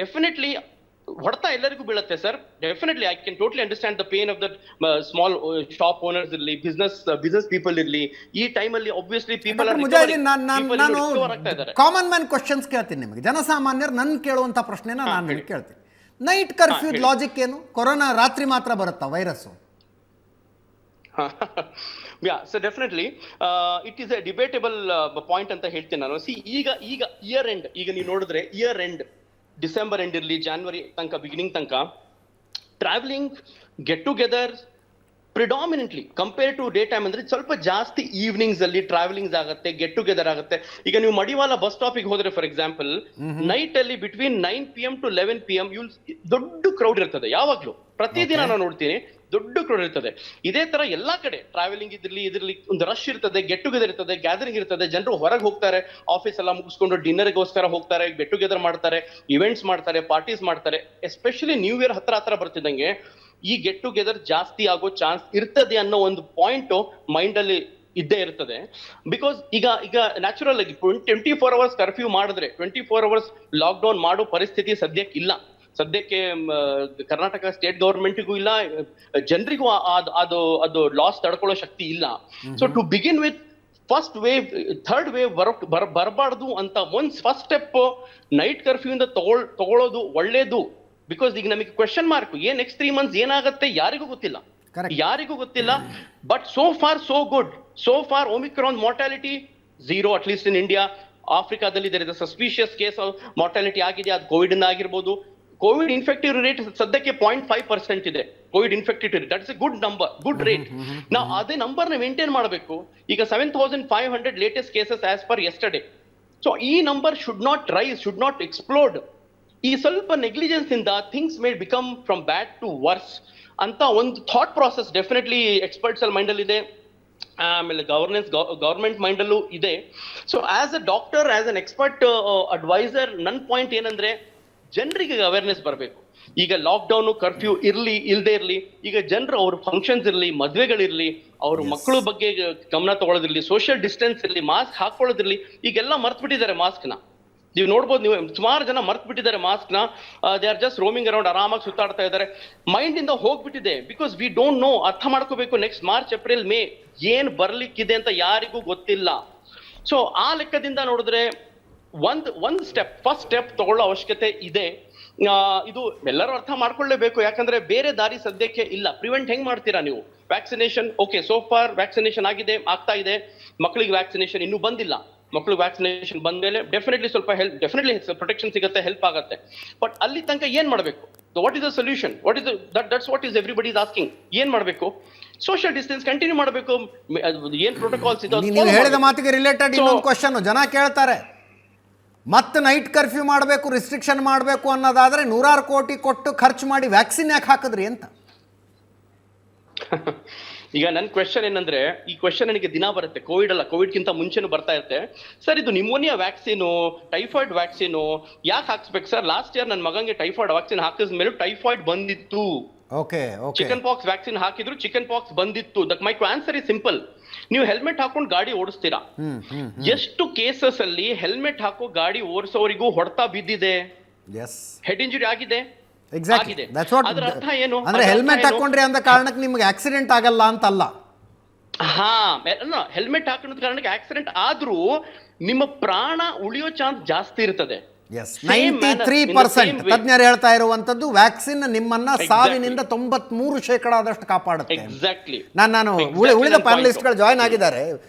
ಡೆಫಿನೆಟ್ಲಿ ಹೊಡೆತ ಎಲ್ಲರಿಗೂ ಬೀಳುತ್ತೆ sir. Definitely I can totally understand the pain of the small shop owners ಇರಲಿ, ಬಿಸ್ನೆಸ್ ಪೀಪಲ್ ಇರಲಿ. ಈ ಟೈಮಲ್ಲಿ obviously people common man questions ಕೇಳ್ತೀನಿ ನಿಮಗೆ, ಜನಸಾಮಾನ್ಯರು ನನ್ ಕೇಳುವಂತ ಪ್ರಶ್ನೆನ ನಾನು ನಿಮಗೆ ಕೇಳ್ತೀನಿ. ನೈಟ್ ಕರ್ಫ್ಯೂ ಲಾಜಿಕ್ ಏನು? ಕೊರೋನಾ ರಾತ್ರಿ ಮಾತ್ರ ಬರುತ್ತಾ virus? So definitely it is A debatable point ಅಂತ ಹೇಳ್ತೀನಿ ನಾನು. ಈಗ ಇಯರ್ ಎಂಡ್, ಈಗ ನೀವು ನೋಡಿದ್ರೆ ಇಯರ್ ಎಂಡ್, ಡಿಸೆಂಬರ್ ಎಂಡ್ ಇರಲಿ, ಜಾನ್ವರಿ ತನಕ, ಬಿಗಿನಿಂಗ್ ತನಕ travelling, get together predominantly compare to day time ಅಂದ್ರೆ ಸ್ವಲ್ಪ ಜಾಸ್ತಿ ಈವ್ನಿಂಗ್ಸ್ ಅಲ್ಲಿ ಟ್ರಾವೆಲಿಂಗ್ಸ್ ಆಗುತ್ತೆ, ಗೆಟ್ ಟುಗೆದರ್ ಆಗುತ್ತೆ. ಈಗ ನೀವು ಮಡಿವಾಳ ಬಸ್ ಸ್ಟಾಪಿಗೆ ಹೋದ್ರೆ ಫಾರ್ ಎಕ್ಸಾಂಪಲ್, ನೈಟ್ ಅಲ್ಲಿ ಬಿಟ್ವೀನ್ 9 PM to 11 PM ದೊಡ್ಡ ಕ್ರೌಡ್ ಇರ್ತದೆ. ಯಾವಾಗ್ಲೂ ಪ್ರತಿದಿನ ನಾನು ನೋಡ್ತೀನಿ ದೊಡ್ಡ ಕ್ರೌಡ್ ಇರ್ತದೆ. ಇದೇ ತರ ಎಲ್ಲಾ ಕಡೆ ಟ್ರಾವೆಲಿಂಗ್ ಇದ್ರಲ್ಲಿ ಒಂದು ರಶ್ ಇರ್ತದೆ, ಗೆಟ್ ಟುಗೆದರ್ ಇರ್ತದೆ, ಗ್ಯಾದರಿಂಗ್ ಇರ್ತದೆ. ಜನರು ಹೊರಗೆ ಹೋಗ್ತಾರೆ, ಆಫೀಸ್ ಎಲ್ಲ ಮುಗಿಸ್ಕೊಂಡು ಡಿನ್ನರ್ಗೋಸ್ಕರ ಹೋಗ್ತಾರೆ, ಗೆಟ್ ಟುಗೆದರ್ ಮಾಡ್ತಾರೆ, ಇವೆಂಟ್ಸ್ ಮಾಡ್ತಾರೆ, ಪಾರ್ಟೀಸ್ ಮಾಡ್ತಾರೆ. ಎಸ್ಪೆಷಲಿ ನ್ಯೂ ಇಯರ್ ಹತ್ರ ಬರ್ತಿದ್ದಂಗೆ ಈ ಗೆಟ್ ಟುಗೆದರ್ ಜಾಸ್ತಿ ಆಗೋ ಚಾನ್ಸ್ ಇರ್ತದೆ ಅನ್ನೋ ಒಂದು ಪಾಯಿಂಟ್ ಮೈಂಡ್ ಅಲ್ಲಿ ಇದ್ದೇ ಇರ್ತದೆ. ಬಿಕಾಸ್ ಈಗ ನ್ಯಾಚುರಲ್ ಆಗಿ 24 hours ಕರ್ಫ್ಯೂ ಮಾಡಿದ್ರೆ 24 hours ಲಾಕ್ ಡೌನ್ ಮಾಡೋ ಪರಿಸ್ಥಿತಿ ಸದ್ಯಕ್ಕೆ ಇಲ್ಲ. ಸದ್ಯಕ್ಕೆ ಕರ್ನಾಟಕ ಸ್ಟೇಟ್ ಗವರ್ಮೆಂಟ್ಗೂ ಇಲ್ಲ, ಜನರಿಗೂ ಅದು ಲಾಸ್ ತಡ್ಕೊಳ್ಳೋ ಶಕ್ತಿ ಇಲ್ಲ. So to begin with first wave, third wave ಬರಬಾರ್ದು ಅಂತ ಫಸ್ಟ್ ಸ್ಟೆಪ್ ನೈಟ್ ಕರ್ಫ್ಯೂ ಇಂದ ತಗೊಳ್ಳೋದು ಒಳ್ಳೇದು. ಬಿಕಾಸ್ ಈಗ ನಮಗೆ ಕ್ವೆಶನ್ ಮಾರ್ಕ್, ನೆಕ್ಸ್ಟ್ 3 months ಏನಾಗುತ್ತೆ ಯಾರಿಗೂ ಗೊತ್ತಿಲ್ಲ. But so for Omicron mortality 0, at least in India. ಆಫ್ರಿಕಾದಲ್ಲಿ there is a suspicious case of mortality ಆಗಿದೆ, ಅದು ಕೋವಿಡ್ ಇಂದ ಆಗಿರ್ಬೋದು. ಕೋವಿಡ್ ಇನ್ಫೆಕ್ಟಿವ್ ರೇಟ್ ಸದ್ಯಕ್ಕೆ 0.5% ಇದೆ. Covid infective rate, that's a good number, good rate. ನಾವು ಅದೇ ನಂಬರ್ ನ ಮೇಂಟೈನ್ ಮಾಡಬೇಕು. ಈಗ 7,500 latest cases as per yesterday. So ಈ number should not rise, should not explode. ಈ ಸ್ವಲ್ಪ ನೆಗ್ಲಿಜೆನ್ಸ್ ಇಂದ things may become from bad to worse. ಅಂತ ಒಂದು ಥಾಟ್ ಪ್ರಾಸೆಸ್ ಡೆಫಿನೆಟ್ಲಿ ಎಕ್ಸ್ಪರ್ಟ್ಸ್ ಅಲ್ಲಿ ಮೈಂಡಲ್ಲಿ ಇದೆ, ಆಮೇಲೆ ಗವರ್ಮೆಂಟ್ ಮೈಂಡಲ್ಲೂ ಇದೆ. So as a doctor, as an expert advisor, ನನ್ನ ಪಾಯಿಂಟ್ ಏನಂದ್ರೆ ಜನರಿಗೆ ಅವೇರ್ನೆಸ್ ಬರಬೇಕು. ಈಗ ಲಾಕ್ಡೌನ್, ಕರ್ಫ್ಯೂ ಇರ್ಲಿ ಇಲ್ಲದೆ ಇರಲಿ, ಈಗ ಜನರು ಅವ್ರ ಫಂಕ್ಷನ್ಸ್ ಇರಲಿ, ಮದುವೆಗಳಿರ್ಲಿ, ಅವ್ರ ಮಕ್ಕಳ ಬಗ್ಗೆ ಗಮನ ತಗೊಳ್ಳೋದಿರ್ಲಿ, ಸೋಷಿಯಲ್ ಡಿಸ್ಟೆನ್ಸ್ ಇರಲಿ, ಮಾಸ್ಕ್ ಹಾಕೊಳ್ಳೋದಿರ್ಲಿ, ಈಗೆಲ್ಲ ಮರ್ತು ಬಿಟ್ಟಿದ್ದಾರೆ ಮಾಸ್ಕ್ನ. ನೀವು ನೋಡ್ಬೋದು, ನೀವು ಸುಮಾರು ಜನ ಮರ್ತು ಬಿಟ್ಟಿದ್ದಾರೆ ಮಾಸ್ಕ್ನ. They are just roaming around, ಆರಾಮಾಗಿ ಸುತ್ತಾಡ್ತಾ ಇದ್ದಾರೆ. ಮೈಂಡ್ ಇಂದ ಹೋಗ್ಬಿಟ್ಟಿದೆ. ಬಿಕಾಸ್ ವಿ ಡೋಂಟ್ ನೋ, ಅರ್ಥ ಮಾಡ್ಕೋಬೇಕು, ನೆಕ್ಸ್ಟ್ ಮಾರ್ಚ್, ಏಪ್ರಿಲ್, ಮೇ ಏನ್ ಬರ್ಲಿಕ್ಕಿದೆ ಅಂತ ಯಾರಿಗೂ ಗೊತ್ತಿಲ್ಲ. ಸೊ ಆ ಲೆಕ್ಕದಿಂದ ನೋಡಿದ್ರೆ ಫಸ್ಟ್ ಸ್ಟೆಪ್ ತಗೊಳ್ಳೋ ಅವಶ್ಯಕತೆ ಇದೆ. ಇದು ಎಲ್ಲರೂ ಅರ್ಥ ಮಾಡ್ಕೊಳ್ಳೇಬೇಕು. ಯಾಕಂದ್ರೆ ಬೇರೆ ದಾರಿ ಸದ್ಯಕ್ಕೆ ಇಲ್ಲ. ಪ್ರಿವೆಂಟ್ ಹೆಂಗ್ ಮಾಡ್ತೀರಾ ನೀವು? Vaccination, okay, so for vaccination ಆಗಿದೆ, ಆಗ್ತಾ ಇದೆ. ಮಕ್ಕಳಿಗೆ ವ್ಯಾಕ್ಸಿನೇಷನ್ ಇನ್ನೂ ಬಂದಿಲ್ಲ. ಮಕ್ಕಳು ವ್ಯಾಕ್ಸಿನೇಷನ್ ಬಂದ್ಮೇಲೆ ಡೆಫಿನೆಟ್ಲಿ ಸ್ವಲ್ಪ ಪ್ರೊಟೆಕ್ಷನ್ ಸಿಗುತ್ತೆ, ಹೆಲ್ಪ್ ಆಗುತ್ತೆ. ಬಟ್ ಅಲ್ಲಿ ತನಕ ಏನ್ ಮಾಡಬೇಕು? What is the solution? That's what is everybody is asking. ಏನ್ ಮಾಡಬೇಕು? ಸೋಷಿಯಲ್ ಡಿಸ್ಟೆನ್ಸ್ ಕಂಟಿನ್ಯೂ ಮಾಡಬೇಕು. ಏನ್ ಪ್ರೋಟೋಕಾಲ್ಸ್ ಇದೆ ನೀವು ಹೇಳಿದ ಮಾತಿಗೆ ರಿಲೇಟೆಡ್ ಇನ್ನೊಂದು ಕ್ವಶನ್ ಜನ ಕೇಳ್ತಾರೆ. ಮತ್ತೆ ನೈಟ್ ಕರ್ಫ್ಯೂ ಮಾಡಬೇಕು, ರಿಸ್ಟ್ರಿಕ್ಷನ್ ಮಾಡಬೇಕು ಅನ್ನೋದಾದ್ರೆ 100 ಕೋಟಿ ಕೊಟ್ಟು ಖರ್ಚು ಮಾಡಿ ವ್ಯಾಕ್ಸಿನ್ ಯಾಕೆ ಹಾಕಿದ್ರಿ ಅಂತ. ಈಗ ನನ್ನ ಕ್ವೆಶನ್ ಏನಂದ್ರೆ, ಈ ಕ್ವೆಶನ್ ನನಗೆ ದಿನ ಬರುತ್ತೆ. ಕೋವಿಡ್ ಅಲ್ಲ, ಕೋವಿಡ್ಗಿಂತ ಮುಂಚೆನೂ ಬರ್ತಾ ಇರುತ್ತೆ. ಸರ್, ಇದು ನಿಮೋನಿಯಾ ವ್ಯಾಕ್ಸಿನು, ಟೈಫಾಯ್ಡ್ ವ್ಯಾಕ್ಸಿನು ಯಾಕೆ ಹಾಕ್ಸ್ಬೇಕು ಸರ್? ಲಾಸ್ಟ್ ಇಯರ್ ನನ್ನ ಮಗಂಗೆ ಟೈಫಾಯ್ಡ್ ವ್ಯಾಕ್ಸಿನ್ ಹಾಕಿದ ಮೇಲೆ ಟೈಫಾಯ್ಡ್ ಬಂದಿತ್ತು. ಚಿಕನ್ ಪಾಕ್ಸ್ ವ್ಯಾಕ್ಸಿನ್ ಹಾಕಿದ್ರು, ಚಿಕನ್ ಪಾಕ್ಸ್ ಬಂದಿತ್ತು. My answer is simple. ನೀವು ಹೆಲ್ಮೆಟ್ ಹಾಕೊಂಡು ಗಾಡಿ ಓಡಿಸ್ತೀರಾ. ಎಷ್ಟು ಕೇಸಸ್ ಅಲ್ಲಿ ಹೆಲ್ಮೆಟ್ ಹಾಕೋ ಗಾಡಿ ಓಡಿಸೋರಿಗೂ ಹೊಡೆತ ಬಿದ್ದಿದೆ, ಹೆಡ್ ಇಂಜುರಿ ಆಗಿದೆ. ಅದರ ಅರ್ಥ ಏನು? ಅಂದ್ರೆ ಹೆಲ್ಮೆಟ್ ಹಾಕೊಂಡ್ರಿ ಅಂತ ಕಾರಣಕ್ಕೆ ನಿಮ್ಗೆ ಆಕ್ಸಿಡೆಂಟ್ ಆಗಲ್ಲ ಅಂತಲ್ಲ. ಹೆಲ್ಮೆಟ್ ಹಾಕೋದ್ ಕಾರಣಕ್ಕೆ ಆಕ್ಸಿಡೆಂಟ್ ಆದ್ರೂ ನಿಮ್ಮ ಪ್ರಾಣ ಉಳಿಯೋ ಚಾನ್ಸ್ ಜಾಸ್ತಿ ಇರ್ತದೆ. 93% ತಜ್ಞರು ಹೇಳ್ತಾ ಇರುವಂತದ್ದು ವ್ಯಾಕ್ಸಿನ್ ನಿಮ್ಮನ್ನ ಸಾವಿನಿಂದ 93% ಕಾಪಾಡುತ್ತೆ. ಎಕ್ಸಾಕ್ಟ್ಲಿ. ನಾನು ಉಳಿದ ಪ್ಯಾನಲಿಸ್ಟ್ಗಳು ಜಾಯ್ನ್ ಆಗಿದ್ದಾರೆ.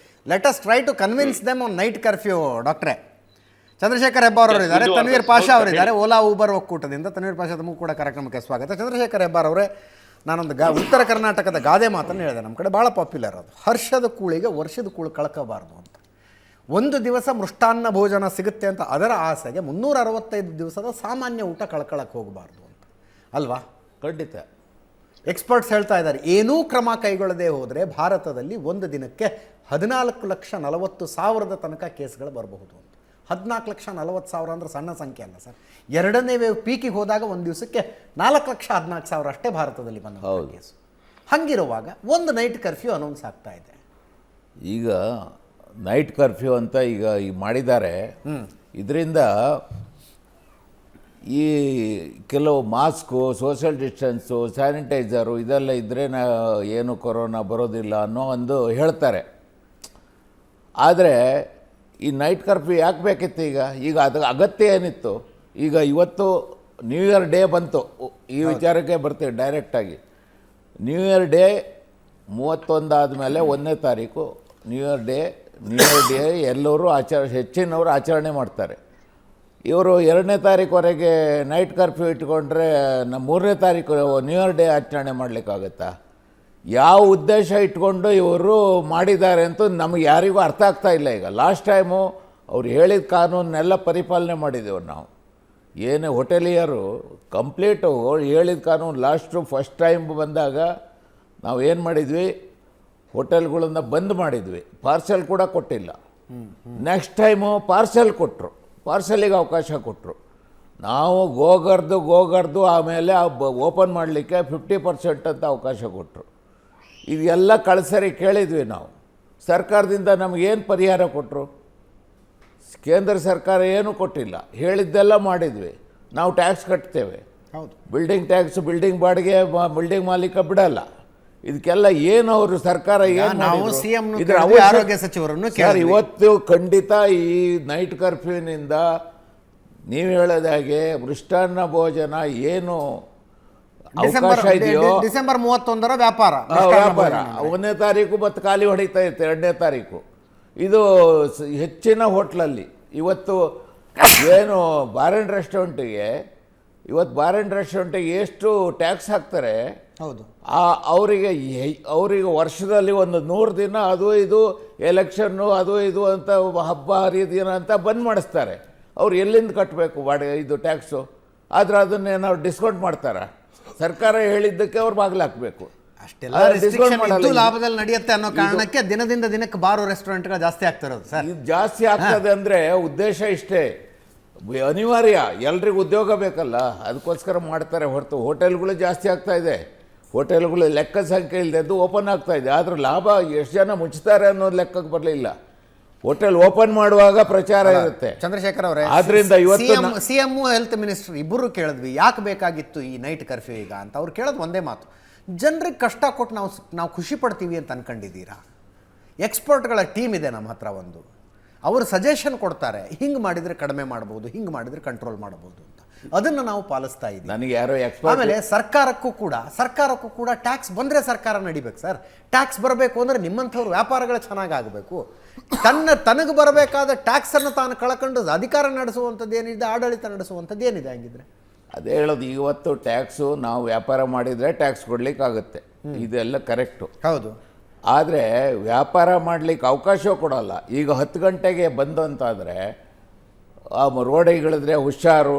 Let us try to convince them on night curfew. ಡಾಕ್ಟ್ರೆ ಚಂದ್ರಶೇಖರ್ ಹೆಬ್ಬಾರ್ ಅವರು ಇದ್ದಾರೆ, ತನ್ವೀರ್ ಪಾಷಾ ಅವರಿದ್ದಾರೆ, ಓಲಾ ಊಬರ್ ಒಕ್ಕೂಟದಿಂದ. ತನ್ವೀರ್ ಪಾಷಾ, ತಮಗೂ ಕೂಡ ಕಾರ್ಯಕ್ರಮಕ್ಕೆ ಸ್ವಾಗತ. ಚಂದ್ರಶೇಖರ್ ಹೆಬ್ಬಾರ್ ಅವರೇ, ನಾನೊಂದು ಉತ್ತರ ಕರ್ನಾಟಕದ ಗಾದೆ ಮಾತನ್ನು ಹೇಳಿದೆ, ನಮ್ಮ ಕಡೆ ಭಾಳ ಪಾಪ್ಯುಲರ್ ಅದು. ಹರ್ಷದ ಕೂಳಿಗೆ ವರ್ಷದ ಕೂಳು ಕಳ್ಕೋಬಾರ್ದು ಅಂತ. ಒಂದು ದಿವಸ ಮೃಷ್ಟಾನ್ನ ಭೋಜನ ಸಿಗುತ್ತೆ ಅಂತ ಅದರ ಆಸೆಗೆ 365 ದಿವಸದ ಸಾಮಾನ್ಯ ಊಟ ಕಳ್ಕೊಳ್ಳೋಕೆ ಹೋಗಬಾರ್ದು ಅಂತ ಅಲ್ವಾ? ಖಂಡಿತ. ಎಕ್ಸ್ಪರ್ಟ್ಸ್ ಹೇಳ್ತಾ ಇದ್ದಾರೆ, ಏನೂ ಕ್ರಮ ಕೈಗೊಳ್ಳದೆ ಹೋದರೆ ಭಾರತದಲ್ಲಿ ಒಂದು ದಿನಕ್ಕೆ 14,40,000 ತನಕ ಕೇಸ್ಗಳು ಬರಬಹುದು ಅಂತ. 14,40,000 ಅಂದರೆ ಸಣ್ಣ ಸಂಖ್ಯೆ ಅಲ್ಲ ಸರ್. ಎರಡನೇ ವೇವ್ ಪೀಕಿಗೆ ಹೋದಾಗ ಒಂದು ದಿವಸಕ್ಕೆ 4,14,000 ಅಷ್ಟೇ ಭಾರತದಲ್ಲಿ ಬಂದ ಕೇಸು. ಹಾಗಿರುವಾಗ ಒಂದು ನೈಟ್ ಕರ್ಫ್ಯೂ ಅನೌನ್ಸ್ ಆಗ್ತಾ ಇದೆ. ಈಗ ನೈಟ್ ಕರ್ಫ್ಯೂ ಅಂತ ಈಗ ಮಾಡಿದ್ದಾರೆ. ಇದರಿಂದ ಈ ಕೆಲವು ಮಾಸ್ಕು, ಸೋಷಿಯಲ್ ಡಿಸ್ಟೆನ್ಸು, ಸ್ಯಾನಿಟೈಸರು ಇದೆಲ್ಲ ಇದ್ದರೆ ಏನು ಕೊರೋನಾ ಬರೋದಿಲ್ಲ ಅನ್ನೋ ಒಂದು ಹೇಳ್ತಾರೆ. ಆದರೆ ಈ ನೈಟ್ ಕರ್ಫ್ಯೂ ಯಾಕೆ ಬೇಕಿತ್ತು? ಈಗ ಅದು ಅಗತ್ಯ ಏನಿತ್ತು? ಈಗ ಇವತ್ತು ನ್ಯೂ ಇಯರ್ ಡೇ ಬಂತು. ಈ ವಿಚಾರಕ್ಕೆ ಬರ್ತೀವಿ ಡೈರೆಕ್ಟಾಗಿ. ನ್ಯೂ ಇಯರ್ ಡೇ 31 ಆದಮೇಲೆ 1ನೇ ತಾರೀಕು ನ್ಯೂ ಇಯರ್ ಡೇ ಎಲ್ಲರೂ ಹೆಚ್ಚಿನವರು ಆಚರಣೆ ಮಾಡ್ತಾರೆ. ಇವರು 2ನೇ ತಾರೀಕುವರೆಗೆ ನೈಟ್ ಕರ್ಫ್ಯೂ ಇಟ್ಕೊಂಡ್ರೆ 3ನೇ ತಾರೀಕು ನ್ಯೂ ಇಯರ್ ಡೇ ಆಚರಣೆ ಮಾಡಲಿಕ್ಕಾಗತ್ತಾ? ಯಾವ ಉದ್ದೇಶ ಇಟ್ಕೊಂಡು ಇವರು ಮಾಡಿದ್ದಾರೆ ಅಂತ ನಮಗೆ ಯಾರಿಗೂ ಅರ್ಥ ಆಗ್ತಾ ಇಲ್ಲ. ಈಗ ಲಾಸ್ಟ್ ಟೈಮು ಅವ್ರು ಹೇಳಿದ ಕಾನೂನೆಲ್ಲ ಪರಿಪಾಲನೆ ಮಾಡಿದ್ದೇವೆ ನಾವು. ಏನೇ ಹೋಟೆಲಿಯರು ಕಂಪ್ಲೀಟು ಹೇಳಿದ ಕಾನೂನು ಫಸ್ಟ್ ಟೈಮ್ ಬಂದಾಗ ನಾವು ಏನು ಮಾಡಿದ್ವಿ, ಹೋಟೆಲ್ಗಳನ್ನು ಬಂದ್ ಮಾಡಿದ್ವಿ, ಪಾರ್ಸೆಲ್ ಕೂಡ ಕೊಟ್ಟಿಲ್ಲ. ನೆಕ್ಸ್ಟ್ ಟೈಮು ಪಾರ್ಸೆಲ್ ಕೊಟ್ಟರು, ಪಾರ್ಸೆಲಿಗೆ ಅವಕಾಶ ಕೊಟ್ಟರು. ನಾವು ಗೋಗರ್ದು ಆಮೇಲೆ ಓಪನ್ ಮಾಡಲಿಕ್ಕೆ 50% ಅಂತ ಅವಕಾಶ ಕೊಟ್ಟರು. ಇದೆಲ್ಲ ಕಳ್ಸರಿ ಕೇಳಿದ್ವಿ ನಾವು. ಸರ್ಕಾರದಿಂದ ನಮಗೇನು ಪರಿಹಾರ ಕೊಟ್ಟರು? ಕೇಂದ್ರ ಸರ್ಕಾರ ಏನೂ ಕೊಟ್ಟಿಲ್ಲ. ಹೇಳಿದ್ದೆಲ್ಲ ಮಾಡಿದ್ವಿ. ನಾವು ಟ್ಯಾಕ್ಸ್ ಕಟ್ತೇವೆ, ಬಿಲ್ಡಿಂಗ್ ಟ್ಯಾಕ್ಸ್, ಬಿಲ್ಡಿಂಗ್ ಬಾಡಿಗೆ ಬಿಲ್ಡಿಂಗ್ ಮಾಲೀಕ ಬಿಡಲ್ಲ. ಇದಕ್ಕೆಲ್ಲ ಏನು ಅವರು ಸರ್ಕಾರ ಏನು ಆರೋಗ್ಯ ಸಚಿವರನ್ನು ಸರ್, ಇವತ್ತು ಖಂಡಿತ ಈ ನೈಟ್ ಕರ್ಫ್ಯೂನಿಂದ ನೀವು ಹೇಳೋದ ಹಾಗೆ ಮೃಷ್ಟಾನ್ನ ಭೋಜನ ಏನು ಅವಕಾಶ ಇದೆಯೋ, ಡಿಸೆಂಬರ್ 31 ವ್ಯಾಪಾರ 1ನೇ ತಾರೀಕು ಮತ್ತು ಖಾಲಿ ಹೊಡಿತಾ ಇರುತ್ತೆ 2ನೇ ತಾರೀಕು. ಇದು ಹೆಚ್ಚಿನ ಹೋಟ್ಲಲ್ಲಿ ಇವತ್ತು ಏನು ಬಾರ್ ಆ್ಯಂಡ್ ರೆಸ್ಟೋರೆಂಟಿಗೆ ಎಷ್ಟು ಟ್ಯಾಕ್ಸ್ ಹಾಕ್ತಾರೆ. ಹೌದು, ಅವರಿಗೆ ವರ್ಷದಲ್ಲಿ ಒಂದು 100 ದಿನ ಅದು ಇದು ಎಲೆಕ್ಷನ್ನು ಅದು ಇದು ಅಂತ ಹಬ್ಬ ಹರಿದಿನ ಅಂತ ಬಂದ್ ಮಾಡಿಸ್ತಾರೆ. ಅವ್ರು ಎಲ್ಲಿಂದ ಕಟ್ಟಬೇಕು ಬಾಡಿಗೆ ಇದು ಟ್ಯಾಕ್ಸು? ಆದರೆ ಅದನ್ನೇ ನಾವು ಡಿಸ್ಕೌಂಟ್ ಮಾಡ್ತಾರೆ. ಸರ್ಕಾರ ಹೇಳಿದ್ದಕ್ಕೆ ಅವ್ರು ಬಾಗಿಲು ಹಾಕಬೇಕು. ಅಷ್ಟೆಲ್ಲ restriction ಇದ್ದು ಲಾಭದಲ್ಲಿ ನಡೆಯುತ್ತೆ ಅನ್ನೋ ಕಾರಣಕ್ಕೆ ದಿನದಿಂದ ದಿನಕ್ಕೆ ಬಾರು ರೆಸ್ಟೋರೆಂಟ್ಗಳು ಜಾಸ್ತಿ ಆಗ್ತಿರೋದು ಸರ್. ಇದು ಜಾಸ್ತಿ ಆಗ್ತದೆ ಅಂದರೆ ಉದ್ದೇಶ ಇಷ್ಟೇ, ಅನಿವಾರ್ಯ, ಎಲ್ರಿಗೂ ಉದ್ಯೋಗ ಬೇಕಲ್ಲ, ಅದಕ್ಕೋಸ್ಕರ ಮಾಡ್ತಾರೆ ಹೊರತು ಹೋಟೆಲ್ಗಳು ಜಾಸ್ತಿ ಆಗ್ತಾ ಇದೆ. ಹೋಟೆಲ್ಗಳು ಲೆಕ್ಕ ಸಂಖ್ಯೆ ಇಲ್ಲದೆ ಓಪನ್ ಆಗ್ತಾ ಇದೆ, ಆದರೆ ಲಾಭ ಎಷ್ಟು ಜನ ಮುಚ್ತಾರೆ ಅನ್ನೋದು ಲೆಕ್ಕಕ್ಕೆ ಬರಲಿಲ್ಲ. ಹೋಟೆಲ್ ಓಪನ್ ಮಾಡುವಾಗ ಪ್ರಚಾರ ಇರುತ್ತೆ. ಚಂದ್ರಶೇಖರ್ ಅವರೇ, ಆದ್ರಿಂದ ಇವತ್ತು ಸಿಎಂ ಹೆಲ್ತ್ ಮಿನಿಸ್ಟರ್ ಇಬ್ಬರು ಕೇಳಿದ್ವಿ ಯಾಕೆ ಬೇಕಾಗಿತ್ತು ಈ ನೈಟ್ ಕರ್ಫ್ಯೂ ಈಗ ಅಂತ. ಅವ್ರು ಕೇಳೋದು ಒಂದೇ ಮಾತು, ಜನರಿಗೆ ಕಷ್ಟ ಕೊಟ್ಟು ನಾವು ಖುಷಿ ಪಡ್ತೀವಿ ಅಂತ ಅನ್ಕೊಂಡಿದ್ದೀರಾ? ಎಕ್ಸ್ಪರ್ಟ್ಗಳ ಟೀಮ್ ಇದೆ ನಮ್ಮ ಹತ್ರ, ಒಂದು ಅವರು ಸಜೆಷನ್ ಕೊಡ್ತಾರೆ, ಹಿಂಗೆ ಮಾಡಿದರೆ ಕಡಿಮೆ ಮಾಡ್ಬೋದು, ಹಿಂಗೆ ಮಾಡಿದರೆ ಕಂಟ್ರೋಲ್ ಮಾಡ್ಬೋದು ಅಂತ. ಅದನ್ನು ನಾವು ಪಾಲಿಸ್ತಾ ಇದ್ದೀವಿ. ನನಗೆ ಯಾರೋ ಎಕ್ಸ್ಪರ್ಟ್. ಆಮೇಲೆ ಸರ್ಕಾರಕ್ಕೂ ಕೂಡ ಟ್ಯಾಕ್ಸ್ ಬಂದರೆ ಸರ್ಕಾರ ನಡಿಬೇಕು ಸರ್. ಟ್ಯಾಕ್ಸ್ ಬರಬೇಕು ಅಂದರೆ ನಿಮ್ಮಂಥವ್ರು ವ್ಯಾಪಾರಗಳು ಚೆನ್ನಾಗಾಗಬೇಕು. ತನಗೆ ಬರಬೇಕಾದ ಟ್ಯಾಕ್ಸನ್ನು ತಾನು ಕಳ್ಕೊಂಡು ಅಧಿಕಾರ ನಡೆಸುವಂಥದ್ದು ಏನಿದೆ, ಆಡಳಿತ ನಡೆಸುವಂಥದ್ದು ಏನಿದೆ ಹಂಗಿದ್ರೆ? ಅದೇ ಹೇಳೋದು, ಇವತ್ತು ಟ್ಯಾಕ್ಸು ನಾವು ವ್ಯಾಪಾರ ಮಾಡಿದರೆ ಟ್ಯಾಕ್ಸ್ ಕೊಡಲಿಕ್ಕಾಗುತ್ತೆ, ಇದೆಲ್ಲ ಕರೆಕ್ಟು. ಹೌದು. ಆದರೆ ವ್ಯಾಪಾರ ಮಾಡಲಿಕ್ಕೆ ಅವಕಾಶ ಕೊಡೋಲ್ಲ. ಈಗ 10 ಗಂಟೆಗೆ ಬಂದು ಅಂತಾದರೆ ರೋಡಿಗಳಿದ್ರೆ ಹುಷಾರು,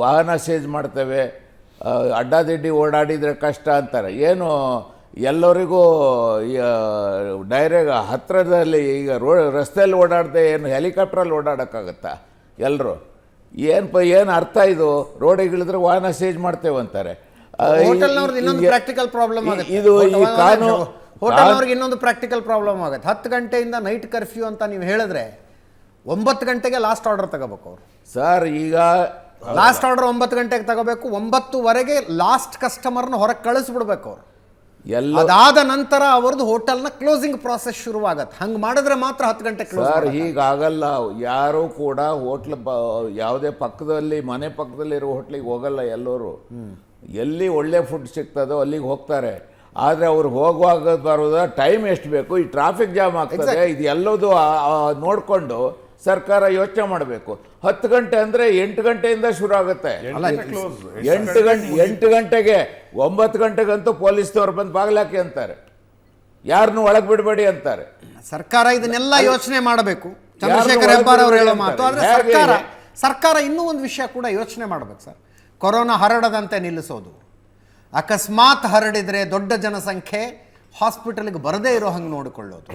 ವಾಹನ ಸೇಜ್ ಮಾಡ್ತೇವೆ, ಅಡ್ಡಾದಿಡ್ಡಿ ಓಡಾಡಿದರೆ ಕಷ್ಟ ಅಂತಾರೆ. ಏನು ಎಲ್ಲರಿಗೂ ಡೈರೆಕ್ಟ್ ಹತ್ತಿರದಲ್ಲಿ ಈಗ ರಸ್ತೆಯಲ್ಲಿ ಓಡಾಡದೆ ಏನು ಹೆಲಿಕಾಪ್ಟ್ರಲ್ಲಿ ಓಡಾಡೋಕ್ಕಾಗತ್ತಾ ಎಲ್ಲರೂ? ಏನು ಅರ್ಥ ಇದು? ರೋಡಿಗಳಿದ್ರೆ ವಾಹನ ಸೇಜ್ ಮಾಡ್ತೇವೆ ಅಂತಾರೆ. ಪ್ರಾಕ್ಟಿಕಲ್ ಪ್ರಾಬ್ಲಮ್ ಆಗುತ್ತೆ. ಇದು ಈ ಕಾನೂನು ಹೋಟೆಲ್ನವ್ರಿಗೆ ಇನ್ನೊಂದು ಪ್ರಾಕ್ಟಿಕಲ್ ಪ್ರಾಬ್ಲಮ್ ಆಗುತ್ತೆ. 10 ಗಂಟೆಯಿಂದ ನೈಟ್ ಕರ್ಫ್ಯೂ ಅಂತ ನೀವು ಹೇಳಿದ್ರೆ 9 ಗಂಟೆಗೆ ಲಾಸ್ಟ್ ಆರ್ಡರ್ ತಗೋಬೇಕು ಅವರು ಸರ್. ಈಗ ಲಾಸ್ಟ್ ಆರ್ಡರ್ 9 ಗಂಟೆಗೆ ತಗೋಬೇಕು, 9ವರೆಗೆ ಲಾಸ್ಟ್ ಕಸ್ಟಮರ್ನ ಹೊರಗೆ ಕಳಿಸ್ಬಿಡ್ಬೇಕು ಅವರು. ಅದಾದ ನಂತರ ಅವ್ರದ್ದು ಹೋಟೆಲ್ನ ಕ್ಲೋಸಿಂಗ್ ಪ್ರಾಸೆಸ್ ಶುರುವಾಗತ್ತೆ. ಹಂಗೆ ಮಾಡಿದ್ರೆ ಮಾತ್ರ 10 ಗಂಟೆಗೆ ಕ್ಲೋಸ್. ಸರ್ ಹೀಗಾಗಲ್ಲ. ಯಾರೂ ಕೂಡ ಹೋಟ್ಲ್ ಯಾವುದೇ ಪಕ್ಕದಲ್ಲಿ ಮನೆ ಪಕ್ಕದಲ್ಲಿರೋ ಹೋಟ್ಲಿಗೆ ಹೋಗಲ್ಲ. ಎಲ್ಲರೂ ಎಲ್ಲಿ ಒಳ್ಳೆ ಫುಡ್ ಸಿಗ್ತದೋ ಅಲ್ಲಿಗೆ ಹೋಗ್ತಾರೆ. ಆದರೆ ಅವ್ರು ಹೋಗುವಾಗ ಬರೋದ ಟೈಮ್ ಎಷ್ಟು ಬೇಕು, ಈ ಟ್ರಾಫಿಕ್ ಜಾಮ್ ಆಗ್ತದೆ, ಇದು ಎಲ್ಲದೂ ನೋಡಿಕೊಂಡು ಸರ್ಕಾರ ಯೋಚನೆ ಮಾಡಬೇಕು. 10 ಗಂಟೆ ಅಂದರೆ 8 ಗಂಟೆಯಿಂದ ಶುರು ಆಗುತ್ತೆ. 8 ಗಂಟೆಗೆ 9 ಗಂಟೆಗಂತೂ ಪೊಲೀಸ್ನವ್ರು ಬಂದು ಬಾಗಿಲಾಕಿ ಅಂತಾರೆ, ಯಾರನ್ನು ಒಳಗೆ ಬಿಡಬೇಡಿ ಅಂತಾರೆ. ಸರ್ಕಾರ ಇದನ್ನೆಲ್ಲ ಯೋಚನೆ ಮಾಡಬೇಕು. ಚಂದ್ರಶೇಖರ್ ಹೆಬ್ಬಾರ್ ಅವರು ಹೇಳೋ ಮಾತು. ಆದರೆ ಸರ್ಕಾರ ಇನ್ನೂ ಒಂದು ವಿಷಯ ಕೂಡ ಯೋಚನೆ ಮಾಡಬೇಕು ಸರ್. ಕೊರೋನಾ ಹರಡದಂತೆ ನಿಲ್ಲಿಸೋದು. ಅಕಸ್ಮಾತ್ ಹರಡಿದರೆ ದೊಡ್ಡ ಜನಸಂಖ್ಯೆ ಹಾಸ್ಪಿಟಲ್ಗೆ ಬರದೇ ಇರೋ ಹಂಗೆ ನೋಡಿಕೊಳ್ಳೋದು.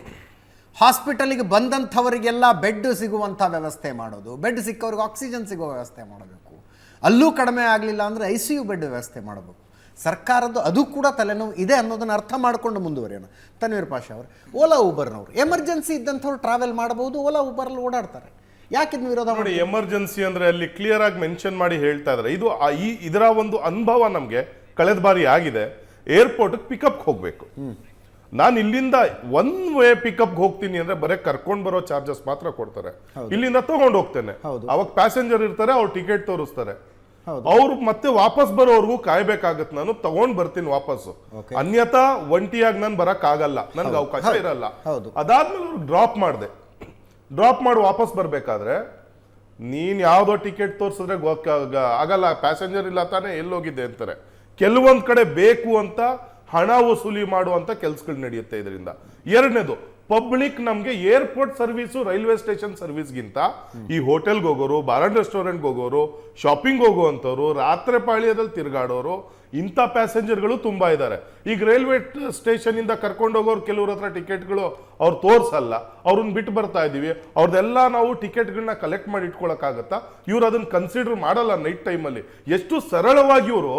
ಹಾಸ್ಪಿಟಲಿಗೆ ಬಂದಂಥವರಿಗೆಲ್ಲ ಬೆಡ್ ಸಿಗುವಂಥ ವ್ಯವಸ್ಥೆ ಮಾಡೋದು. ಬೆಡ್ ಸಿಕ್ಕವ್ರಿಗೆ ಆಕ್ಸಿಜನ್ ಸಿಗೋ ವ್ಯವಸ್ಥೆ ಮಾಡಬೇಕು. ಅಲ್ಲೂ ಕಡಿಮೆ ಆಗಲಿಲ್ಲ ಅಂದರೆ ICU ಬೆಡ್ ವ್ಯವಸ್ಥೆ ಮಾಡಬೇಕು. ಸರ್ಕಾರದ್ದು ಅದು ಕೂಡ ತಲೆನೋವು ಇದೆ ಅನ್ನೋದನ್ನು ಅರ್ಥ ಮಾಡಿಕೊಂಡು ಮುಂದುವರಿಯೋಣ. ತನ್ವೀರ್ ಪಾಷಾ ಅವರು, ಓಲಾ ಊಬರ್ನವರು ಎಮರ್ಜೆನ್ಸಿ ಇದ್ದಂಥವ್ರು ಟ್ರಾವೆಲ್ ಮಾಡಬಹುದು, ಓಲಾ ಊಬರಲ್ಲಿ ಓಡಾಡ್ತಾರೆ. ಯಾಕೆ ಇದನ್ನು ವಿರೋಧ ಮಾಡಿ? ಎಮರ್ಜೆನ್ಸಿ ಅಂದರೆ ಅಲ್ಲಿ ಕ್ಲಿಯರ್ ಆಗಿ ಮೆನ್ಷನ್ ಮಾಡಿ ಹೇಳ್ತಾ ಇದ್ದಾರೆ. ಇದು ಇದರ ಒಂದು ಅನುಭವ ನಮಗೆ ಕಳೆದ ಬಾರಿ ಆಗಿದೆ. ಏರ್ಪೋರ್ಟ್ಗೆ ಪಿಕಪ್ಗೆ ಹೋಗಬೇಕು. ನಾನು ಇಲ್ಲಿಂದ ಒನ್ ವೇ ಪಿಕಪ್ಗೆ ಹೋಗ್ತೀನಿ ಅಂದ್ರೆ ಬರೀ ಕರ್ಕೊಂಡು ಬರೋ ಚಾರ್ಜಸ್ ಮಾತ್ರ ಕೊಡ್ತಾರೆ. ಇಲ್ಲಿಂದ ತಗೊಂಡು ಹೋಗ್ತೇನೆ, ಅವಾಗ ಪ್ಯಾಸೆಂಜರ್ ಇರ್ತಾರೆ, ಅವ್ರು ಟಿಕೆಟ್ ತೋರಿಸ್ತಾರೆ, ಅವ್ರು ಮತ್ತೆ ವಾಪಸ್ ಬರೋವರೆಗೂ ಕಾಯ್ಬೇಕಾಗತ್ತೆ. ನಾನು ತಗೊಂಡ್ ಬರ್ತೀನಿ ವಾಪಸ್ಸು, ಅನ್ಯಥಾ ಒಂಟಿಯಾಗಿ ನಾನು ಬರಕ್ ಆಗಲ್ಲ, ನನ್ಗೆ ಅವಕಾಶ ಇರಲ್ಲ. ಅದಾದ್ಮೇಲೆ ಅವ್ರಿಗೆ ಡ್ರಾಪ್ ಮಾಡಿ ವಾಪಸ್ ಬರ್ಬೇಕಾದ್ರೆ ನೀನ್ ಯಾವ್ದೋ ಟಿಕೆಟ್ ತೋರಿಸಿದ್ರೆ ಆಗಲ್ಲ, ಪ್ಯಾಸೆಂಜರ್ ಇಲ್ಲ ತಾನೇ, ಎಲ್ಲೋಗಿದ್ದೆ ಅಂತಾರೆ. ಕೆಲವೊಂದ್ ಕಡೆ ಬೇಕು ಅಂತ ಹಣ ವಸೂಲಿ ಮಾಡುವಂತ ಕೆಲ್ಸಗಳು ನಡೆಯುತ್ತೆ ಇದರಿಂದ. ಎರಡನೇದು, ಪಬ್ಲಿಕ್ ನಮ್ಗೆ ಏರ್ಪೋರ್ಟ್ ಸರ್ವಿಸು, ರೈಲ್ವೆ ಸ್ಟೇಷನ್ ಸರ್ವಿಸ್ಗಿಂತ ಈ ಹೋಟೆಲ್ಗೆ ಹೋಗೋರು, ಬಾರ್ ಅಂಡ್ ರೆಸ್ಟೋರೆಂಟ್ಗೆ ಹೋಗೋರು, ಶಾಪಿಂಗ್ ಹೋಗುವಂಥವ್ರು, ರಾತ್ರಿ ಪಾಳ್ಯದಲ್ಲಿ ತಿರುಗಾಡೋರು, ಇಂಥ ಪ್ಯಾಸೆಂಜರ್ಗಳು ತುಂಬಾ ಇದ್ದಾರೆ. ಈಗ ರೈಲ್ವೆ ಸ್ಟೇಷನ್ ಇಂದ ಕರ್ಕೊಂಡು ಹೋಗೋರು ಕೆಲವ್ರ ಹತ್ರ ಟಿಕೆಟ್ಗಳು ಅವ್ರು ತೋರ್ಸಲ್ಲ, ಅವ್ರನ್ನ ಬಿಟ್ಟು ಬರ್ತಾ ಇದೀವಿ, ಅವ್ರದ್ದೆಲ್ಲ ನಾವು ಟಿಕೆಟ್ಗಳನ್ನ ಕಲೆಕ್ಟ್ ಮಾಡಿ ಇಟ್ಕೊಳಕ್ಕಾಗತ್ತಾ? ಇವ್ರು ಅದನ್ನ ಕನ್ಸಿಡರ್ ಮಾಡಲ್ಲ ನೈಟ್ ಟೈಮಲ್ಲಿ. ಎಷ್ಟು ಸರಳವಾಗಿ ಇವರು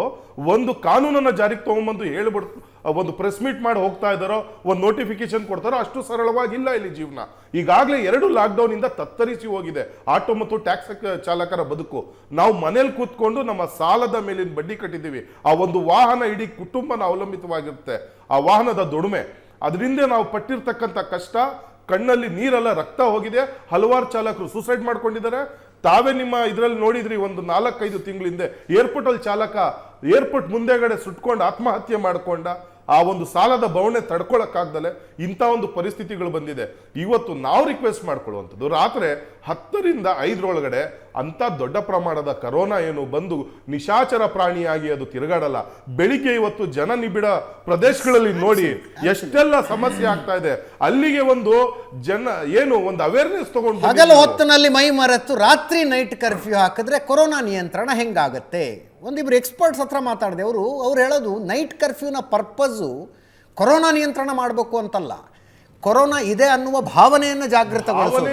ಒಂದು ಕಾನೂನನ್ನ ಜಾರಿಗೆ ತಗೊಂಡ್ಬಂದು ಹೇಳ್ಬಿಡ್ತು, ಒಂದು ಪ್ರೆಸ್ ಮೀಟ್ ಮಾಡಿ ಹೋಗ್ತಾ ಇದ್ದಾರೋ, ಒಂದು ನೋಟಿಫಿಕೇಶನ್ ಕೊಡ್ತಾರೋ, ಅಷ್ಟು ಸರಳವಾಗಿಲ್ಲ ಇಲ್ಲಿ ಜೀವನ. ಈಗಾಗಲೇ 2 ಲಾಕ್ಡೌನ್ ಇಂದ ತತ್ತರಿಸಿ ಹೋಗಿದೆ ಆಟೋ ಮತ್ತು ಟ್ಯಾಕ್ಸ್ ಚಾಲಕರ ಬದುಕು. ನಾವು ಮನೇಲಿ ಕೂತ್ಕೊಂಡು ನಮ್ಮ ಸಾಲದ ಮೇಲಿನ ಬಡ್ಡಿ ಕಟ್ಟಿದ್ದೀವಿ. ಆ ಒಂದು ವಾಹನ ಇಡೀ ಕುಟುಂಬನ ಅವಲಂಬಿತವಾಗಿರುತ್ತೆ. ಆ ವಾಹನದ ದುಡಿಮೆ, ಅದರಿಂದ ನಾವು ಪಟ್ಟಿರ್ತಕ್ಕಂಥ ಕಷ್ಟ, ಕಣ್ಣಲ್ಲಿ ನೀರೆಲ್ಲ ರಕ್ತ ಹೋಗಿದೆ. ಹಲವಾರು ಚಾಲಕರು ಸೂಸೈಡ್ ಮಾಡ್ಕೊಂಡಿದ್ದಾರೆ. ತಾವೇ ನಿಮ್ಮ ಇದರಲ್ಲಿ ನೋಡಿದ್ರಿ, ಒಂದು 4-5 ತಿಂಗಳ ಹಿಂದೆ ಏರ್ಪೋರ್ಟ್ ಅಲ್ಲಿ ಚಾಲಕ ಏರ್ಪೋರ್ಟ್ ಮುಂದೆಗಡೆ ಸುಟ್ಕೊಂಡು ಆತ್ಮಹತ್ಯೆ ಮಾಡ್ಕೊಂಡ. ಆ ಒಂದು ಸಾಲದ ಬವಣೆ ತಡ್ಕೊಳಕ್ಕಾಗ್ದಲೆ ಇಂಥ ಒಂದು ಪರಿಸ್ಥಿತಿಗಳು ಬಂದಿದೆ. ಇವತ್ತು ನಾವು ರಿಕ್ವೆಸ್ಟ್ ಮಾಡ್ಕೊಳ್ಳುವಂಥದ್ದು, ರಾತ್ರಿ 10ರಿಂದ 5 ಅಂತ ದೊಡ್ಡ ಪ್ರಮಾಣದ ಕರೋನಾ ಏನು ಬಂದು ನಿಶಾಚರ ಪ್ರಾಣಿಯಾಗಿ ಅದು ತಿರುಗಾಡಲ್ಲ. ಬೆಳಿಗ್ಗೆ ಇವತ್ತು ಜನ ನಿಬಿಡ ಪ್ರದೇಶಗಳಲ್ಲಿ ನೋಡಿ ಎಷ್ಟೆಲ್ಲ ಸಮಸ್ಯೆ ಆಗ್ತಾ ಇದೆ. ಅಲ್ಲಿಗೆ ಒಂದು ಅವೇರ್ನೆಸ್ ತಗೊಂಡು ಹಗಲು ಹೊತ್ತಿನಲ್ಲಿ ಮೈ ಮರೆತು ರಾತ್ರಿ ನೈಟ್ ಕರ್ಫ್ಯೂ ಹಾಕಿದ್ರೆ ಕೊರೋನಾ ನಿಯಂತ್ರಣ ಹೆಂಗಾಗತ್ತೆ? ಒಂದಿಬ್ಬರು ಎಕ್ಸ್ಪರ್ಟ್ಸ್ ಹತ್ರ ಮಾತಾಡಿದೆ. ಅವ್ರು ಹೇಳೋದು ನೈಟ್ ಕರ್ಫ್ಯೂನ ಪರ್ಪಸ್ಸು ಕೊರೋನಾ ನಿಯಂತ್ರಣ ಮಾಡಬೇಕು ಅಂತಲ್ಲ, ಕೊರೋನಾ ಇದೆ ಅನ್ನುವ ಭಾವನೆಯನ್ನು ಜಾಗೃತಗೊಳಿಸೋದು.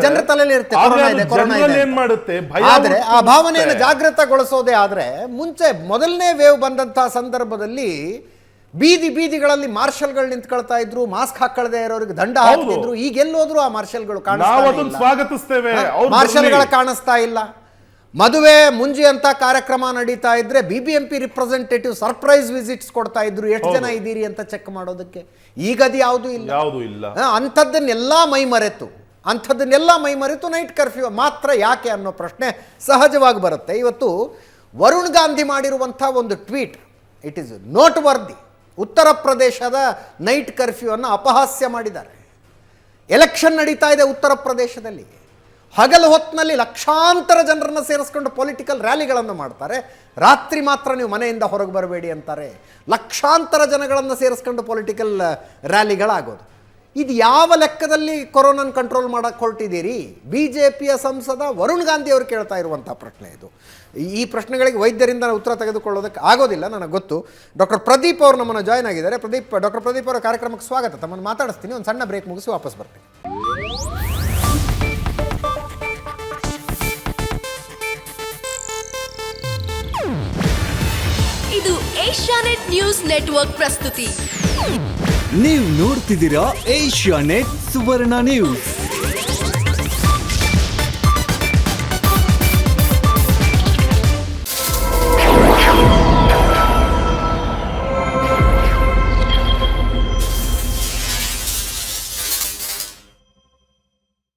ಜನರ ತಲೆಯಲ್ಲಿ ಇರುತ್ತೆ ಕೊರೋನಾ ಇದೆ, ಕೊರೋನಾ ಇದೆ. ಏನ್ ಮಾಡುತ್ತೆ, ಭಯ ಆದರೆ ಆ ಹುಟ್ಟುತ್ತೆ. ಭಾವನೆಯನ್ನು ಜಾಗೃತಗೊಳಿಸೋದೇ ಆದರೆ, ಮುಂಚೆ ಮೊದಲನೇ ವೇವ್ ಬಂದಂತಹ ಸಂದರ್ಭದಲ್ಲಿ ಬೀದಿಗಳಲ್ಲಿ ಮಾರ್ಷಲ್ಗಳು ನಿಂತ್ಕೊಳ್ತಾ ಇದ್ರು, ಮಾಸ್ಕ್ ಹಾಕೊಳ್ಳದೆ ಇರೋರಿಗೆ ದಂಡ ಹಾಕ್ತಿದ್ರು. ಈಗ ಎಲ್ಲೋದ್ರು ಆ ಮಾರ್ಷಲ್ಗಳು ನಾವು ಅದನ್ನ ಸ್ವಾಗತಿಸ್ತೇವೆ. ಅವ್ರು ಮಾರ್ಷಲ್ಗಳ ಬರ್ಲಿ. ಕಾಣಿಸ್ತಾ ಇಲ್ಲ. ಮದುವೆ ಮುಂಜಿ ಅಂತ ಕಾರ್ಯಕ್ರಮ ನಡೀತಾ ಇದ್ರೆ BBMP ರಿಪ್ರೆಸೆಂಟೇಟಿವ್ ಸರ್ಪ್ರೈಸ್ ವಿಸಿಟ್ಸ್ ಕೊಡ್ತಾ ಇದ್ರು, ಎಷ್ಟು ಜನ ಇದ್ದೀರಿ ಅಂತ ಚೆಕ್ ಮಾಡೋದಕ್ಕೆ. ಈಗ ಅದು ಯಾವುದೂ ಇಲ್ಲ. ಅಂಥದ್ದನ್ನೆಲ್ಲ ಮೈಮರೆತು ನೈಟ್ ಕರ್ಫ್ಯೂ ಮಾತ್ರ ಯಾಕೆ ಅನ್ನೋ ಪ್ರಶ್ನೆ ಸಹಜವಾಗಿ ಬರುತ್ತೆ. ಇವತ್ತು ವರುಣ್ ಗಾಂಧಿ ಮಾಡಿರುವಂಥ ಒಂದು tweet, it is note worthy. ಉತ್ತರ ಪ್ರದೇಶದ ನೈಟ್ ಕರ್ಫ್ಯೂ ಅನ್ನು ಅಪಹಾಸ್ಯ ಮಾಡಿದ್ದಾರೆ. ಎಲೆಕ್ಷನ್ ನಡೀತಾ ಇದೆ ಉತ್ತರ ಪ್ರದೇಶದಲ್ಲಿ. ಹಗಲು ಹೊತ್ತಿನಲ್ಲಿ ಲಕ್ಷಾಂತರ ಜನರನ್ನು ಸೇರಿಸ್ಕೊಂಡು ಪೊಲಿಟಿಕಲ್ ರ್ಯಾಲಿಗಳನ್ನು ಮಾಡ್ತಾರೆ, ರಾತ್ರಿ ಮಾತ್ರ ನೀವು ಮನೆಯಿಂದ ಹೊರಗೆ ಬರಬೇಡಿ ಅಂತಾರೆ. ಲಕ್ಷಾಂತರ ಜನಗಳನ್ನು ಸೇರಿಸ್ಕೊಂಡು ಪೊಲಿಟಿಕಲ್ ರ್ಯಾಲಿಗಳಾಗೋದು. ಇದು ಯಾವ ಲೆಕ್ಕದಲ್ಲಿ ಕೊರೋನಾನ ಕಂಟ್ರೋಲ್ ಮಾಡಕ್ಕೆ ಹೊರಟಿದ್ದೀರಿ? BJPಯ ಸಂಸದ ವರುಣ್ ಗಾಂಧಿ ಅವರು ಕೇಳ್ತಾ ಇರುವಂಥ ಪ್ರಶ್ನೆ ಇದು. ಈ ಪ್ರಶ್ನೆಗಳಿಗೆ ವೈದ್ಯರಿಂದ ಉತ್ತರ ತೆಗೆದುಕೊಳ್ಳೋದಕ್ಕೆ ಆಗೋದಿಲ್ಲ, ನನಗೆ ಗೊತ್ತು. ಡಾಕ್ಟರ್ ಪ್ರದೀಪ್ ಅವರು ನಮ್ಮನ್ನು ಜಾಯ್ನ್ ಆಗಿದ್ದಾರೆ. ಡಾಕ್ಟರ್ ಪ್ರದೀಪ್ ಅವರ ಕಾರ್ಯಕ್ರಮಕ್ಕೆ ಸ್ವಾಗತ. ತಮ್ಮನ್ನು ಮಾತಾಡಿಸ್ತೀನಿ, ಒಂದು ಸಣ್ಣ ಬ್ರೇಕ್ ಮುಗಿಸಿ ವಾಪಸ್ ಬರ್ತೀನಿ. ಇದು ಏಷ್ಯಾನೆಟ್ ನ್ಯೂಸ್ ನೆಟ್ವರ್ಕ್ ಪ್ರಸ್ತುತಿ. ನೀವು ನೋಡ್ತಿದ್ದೀರಾ ಏಷ್ಯಾನೆಟ್ ಸುವರ್ಣ ನ್ಯೂಸ್.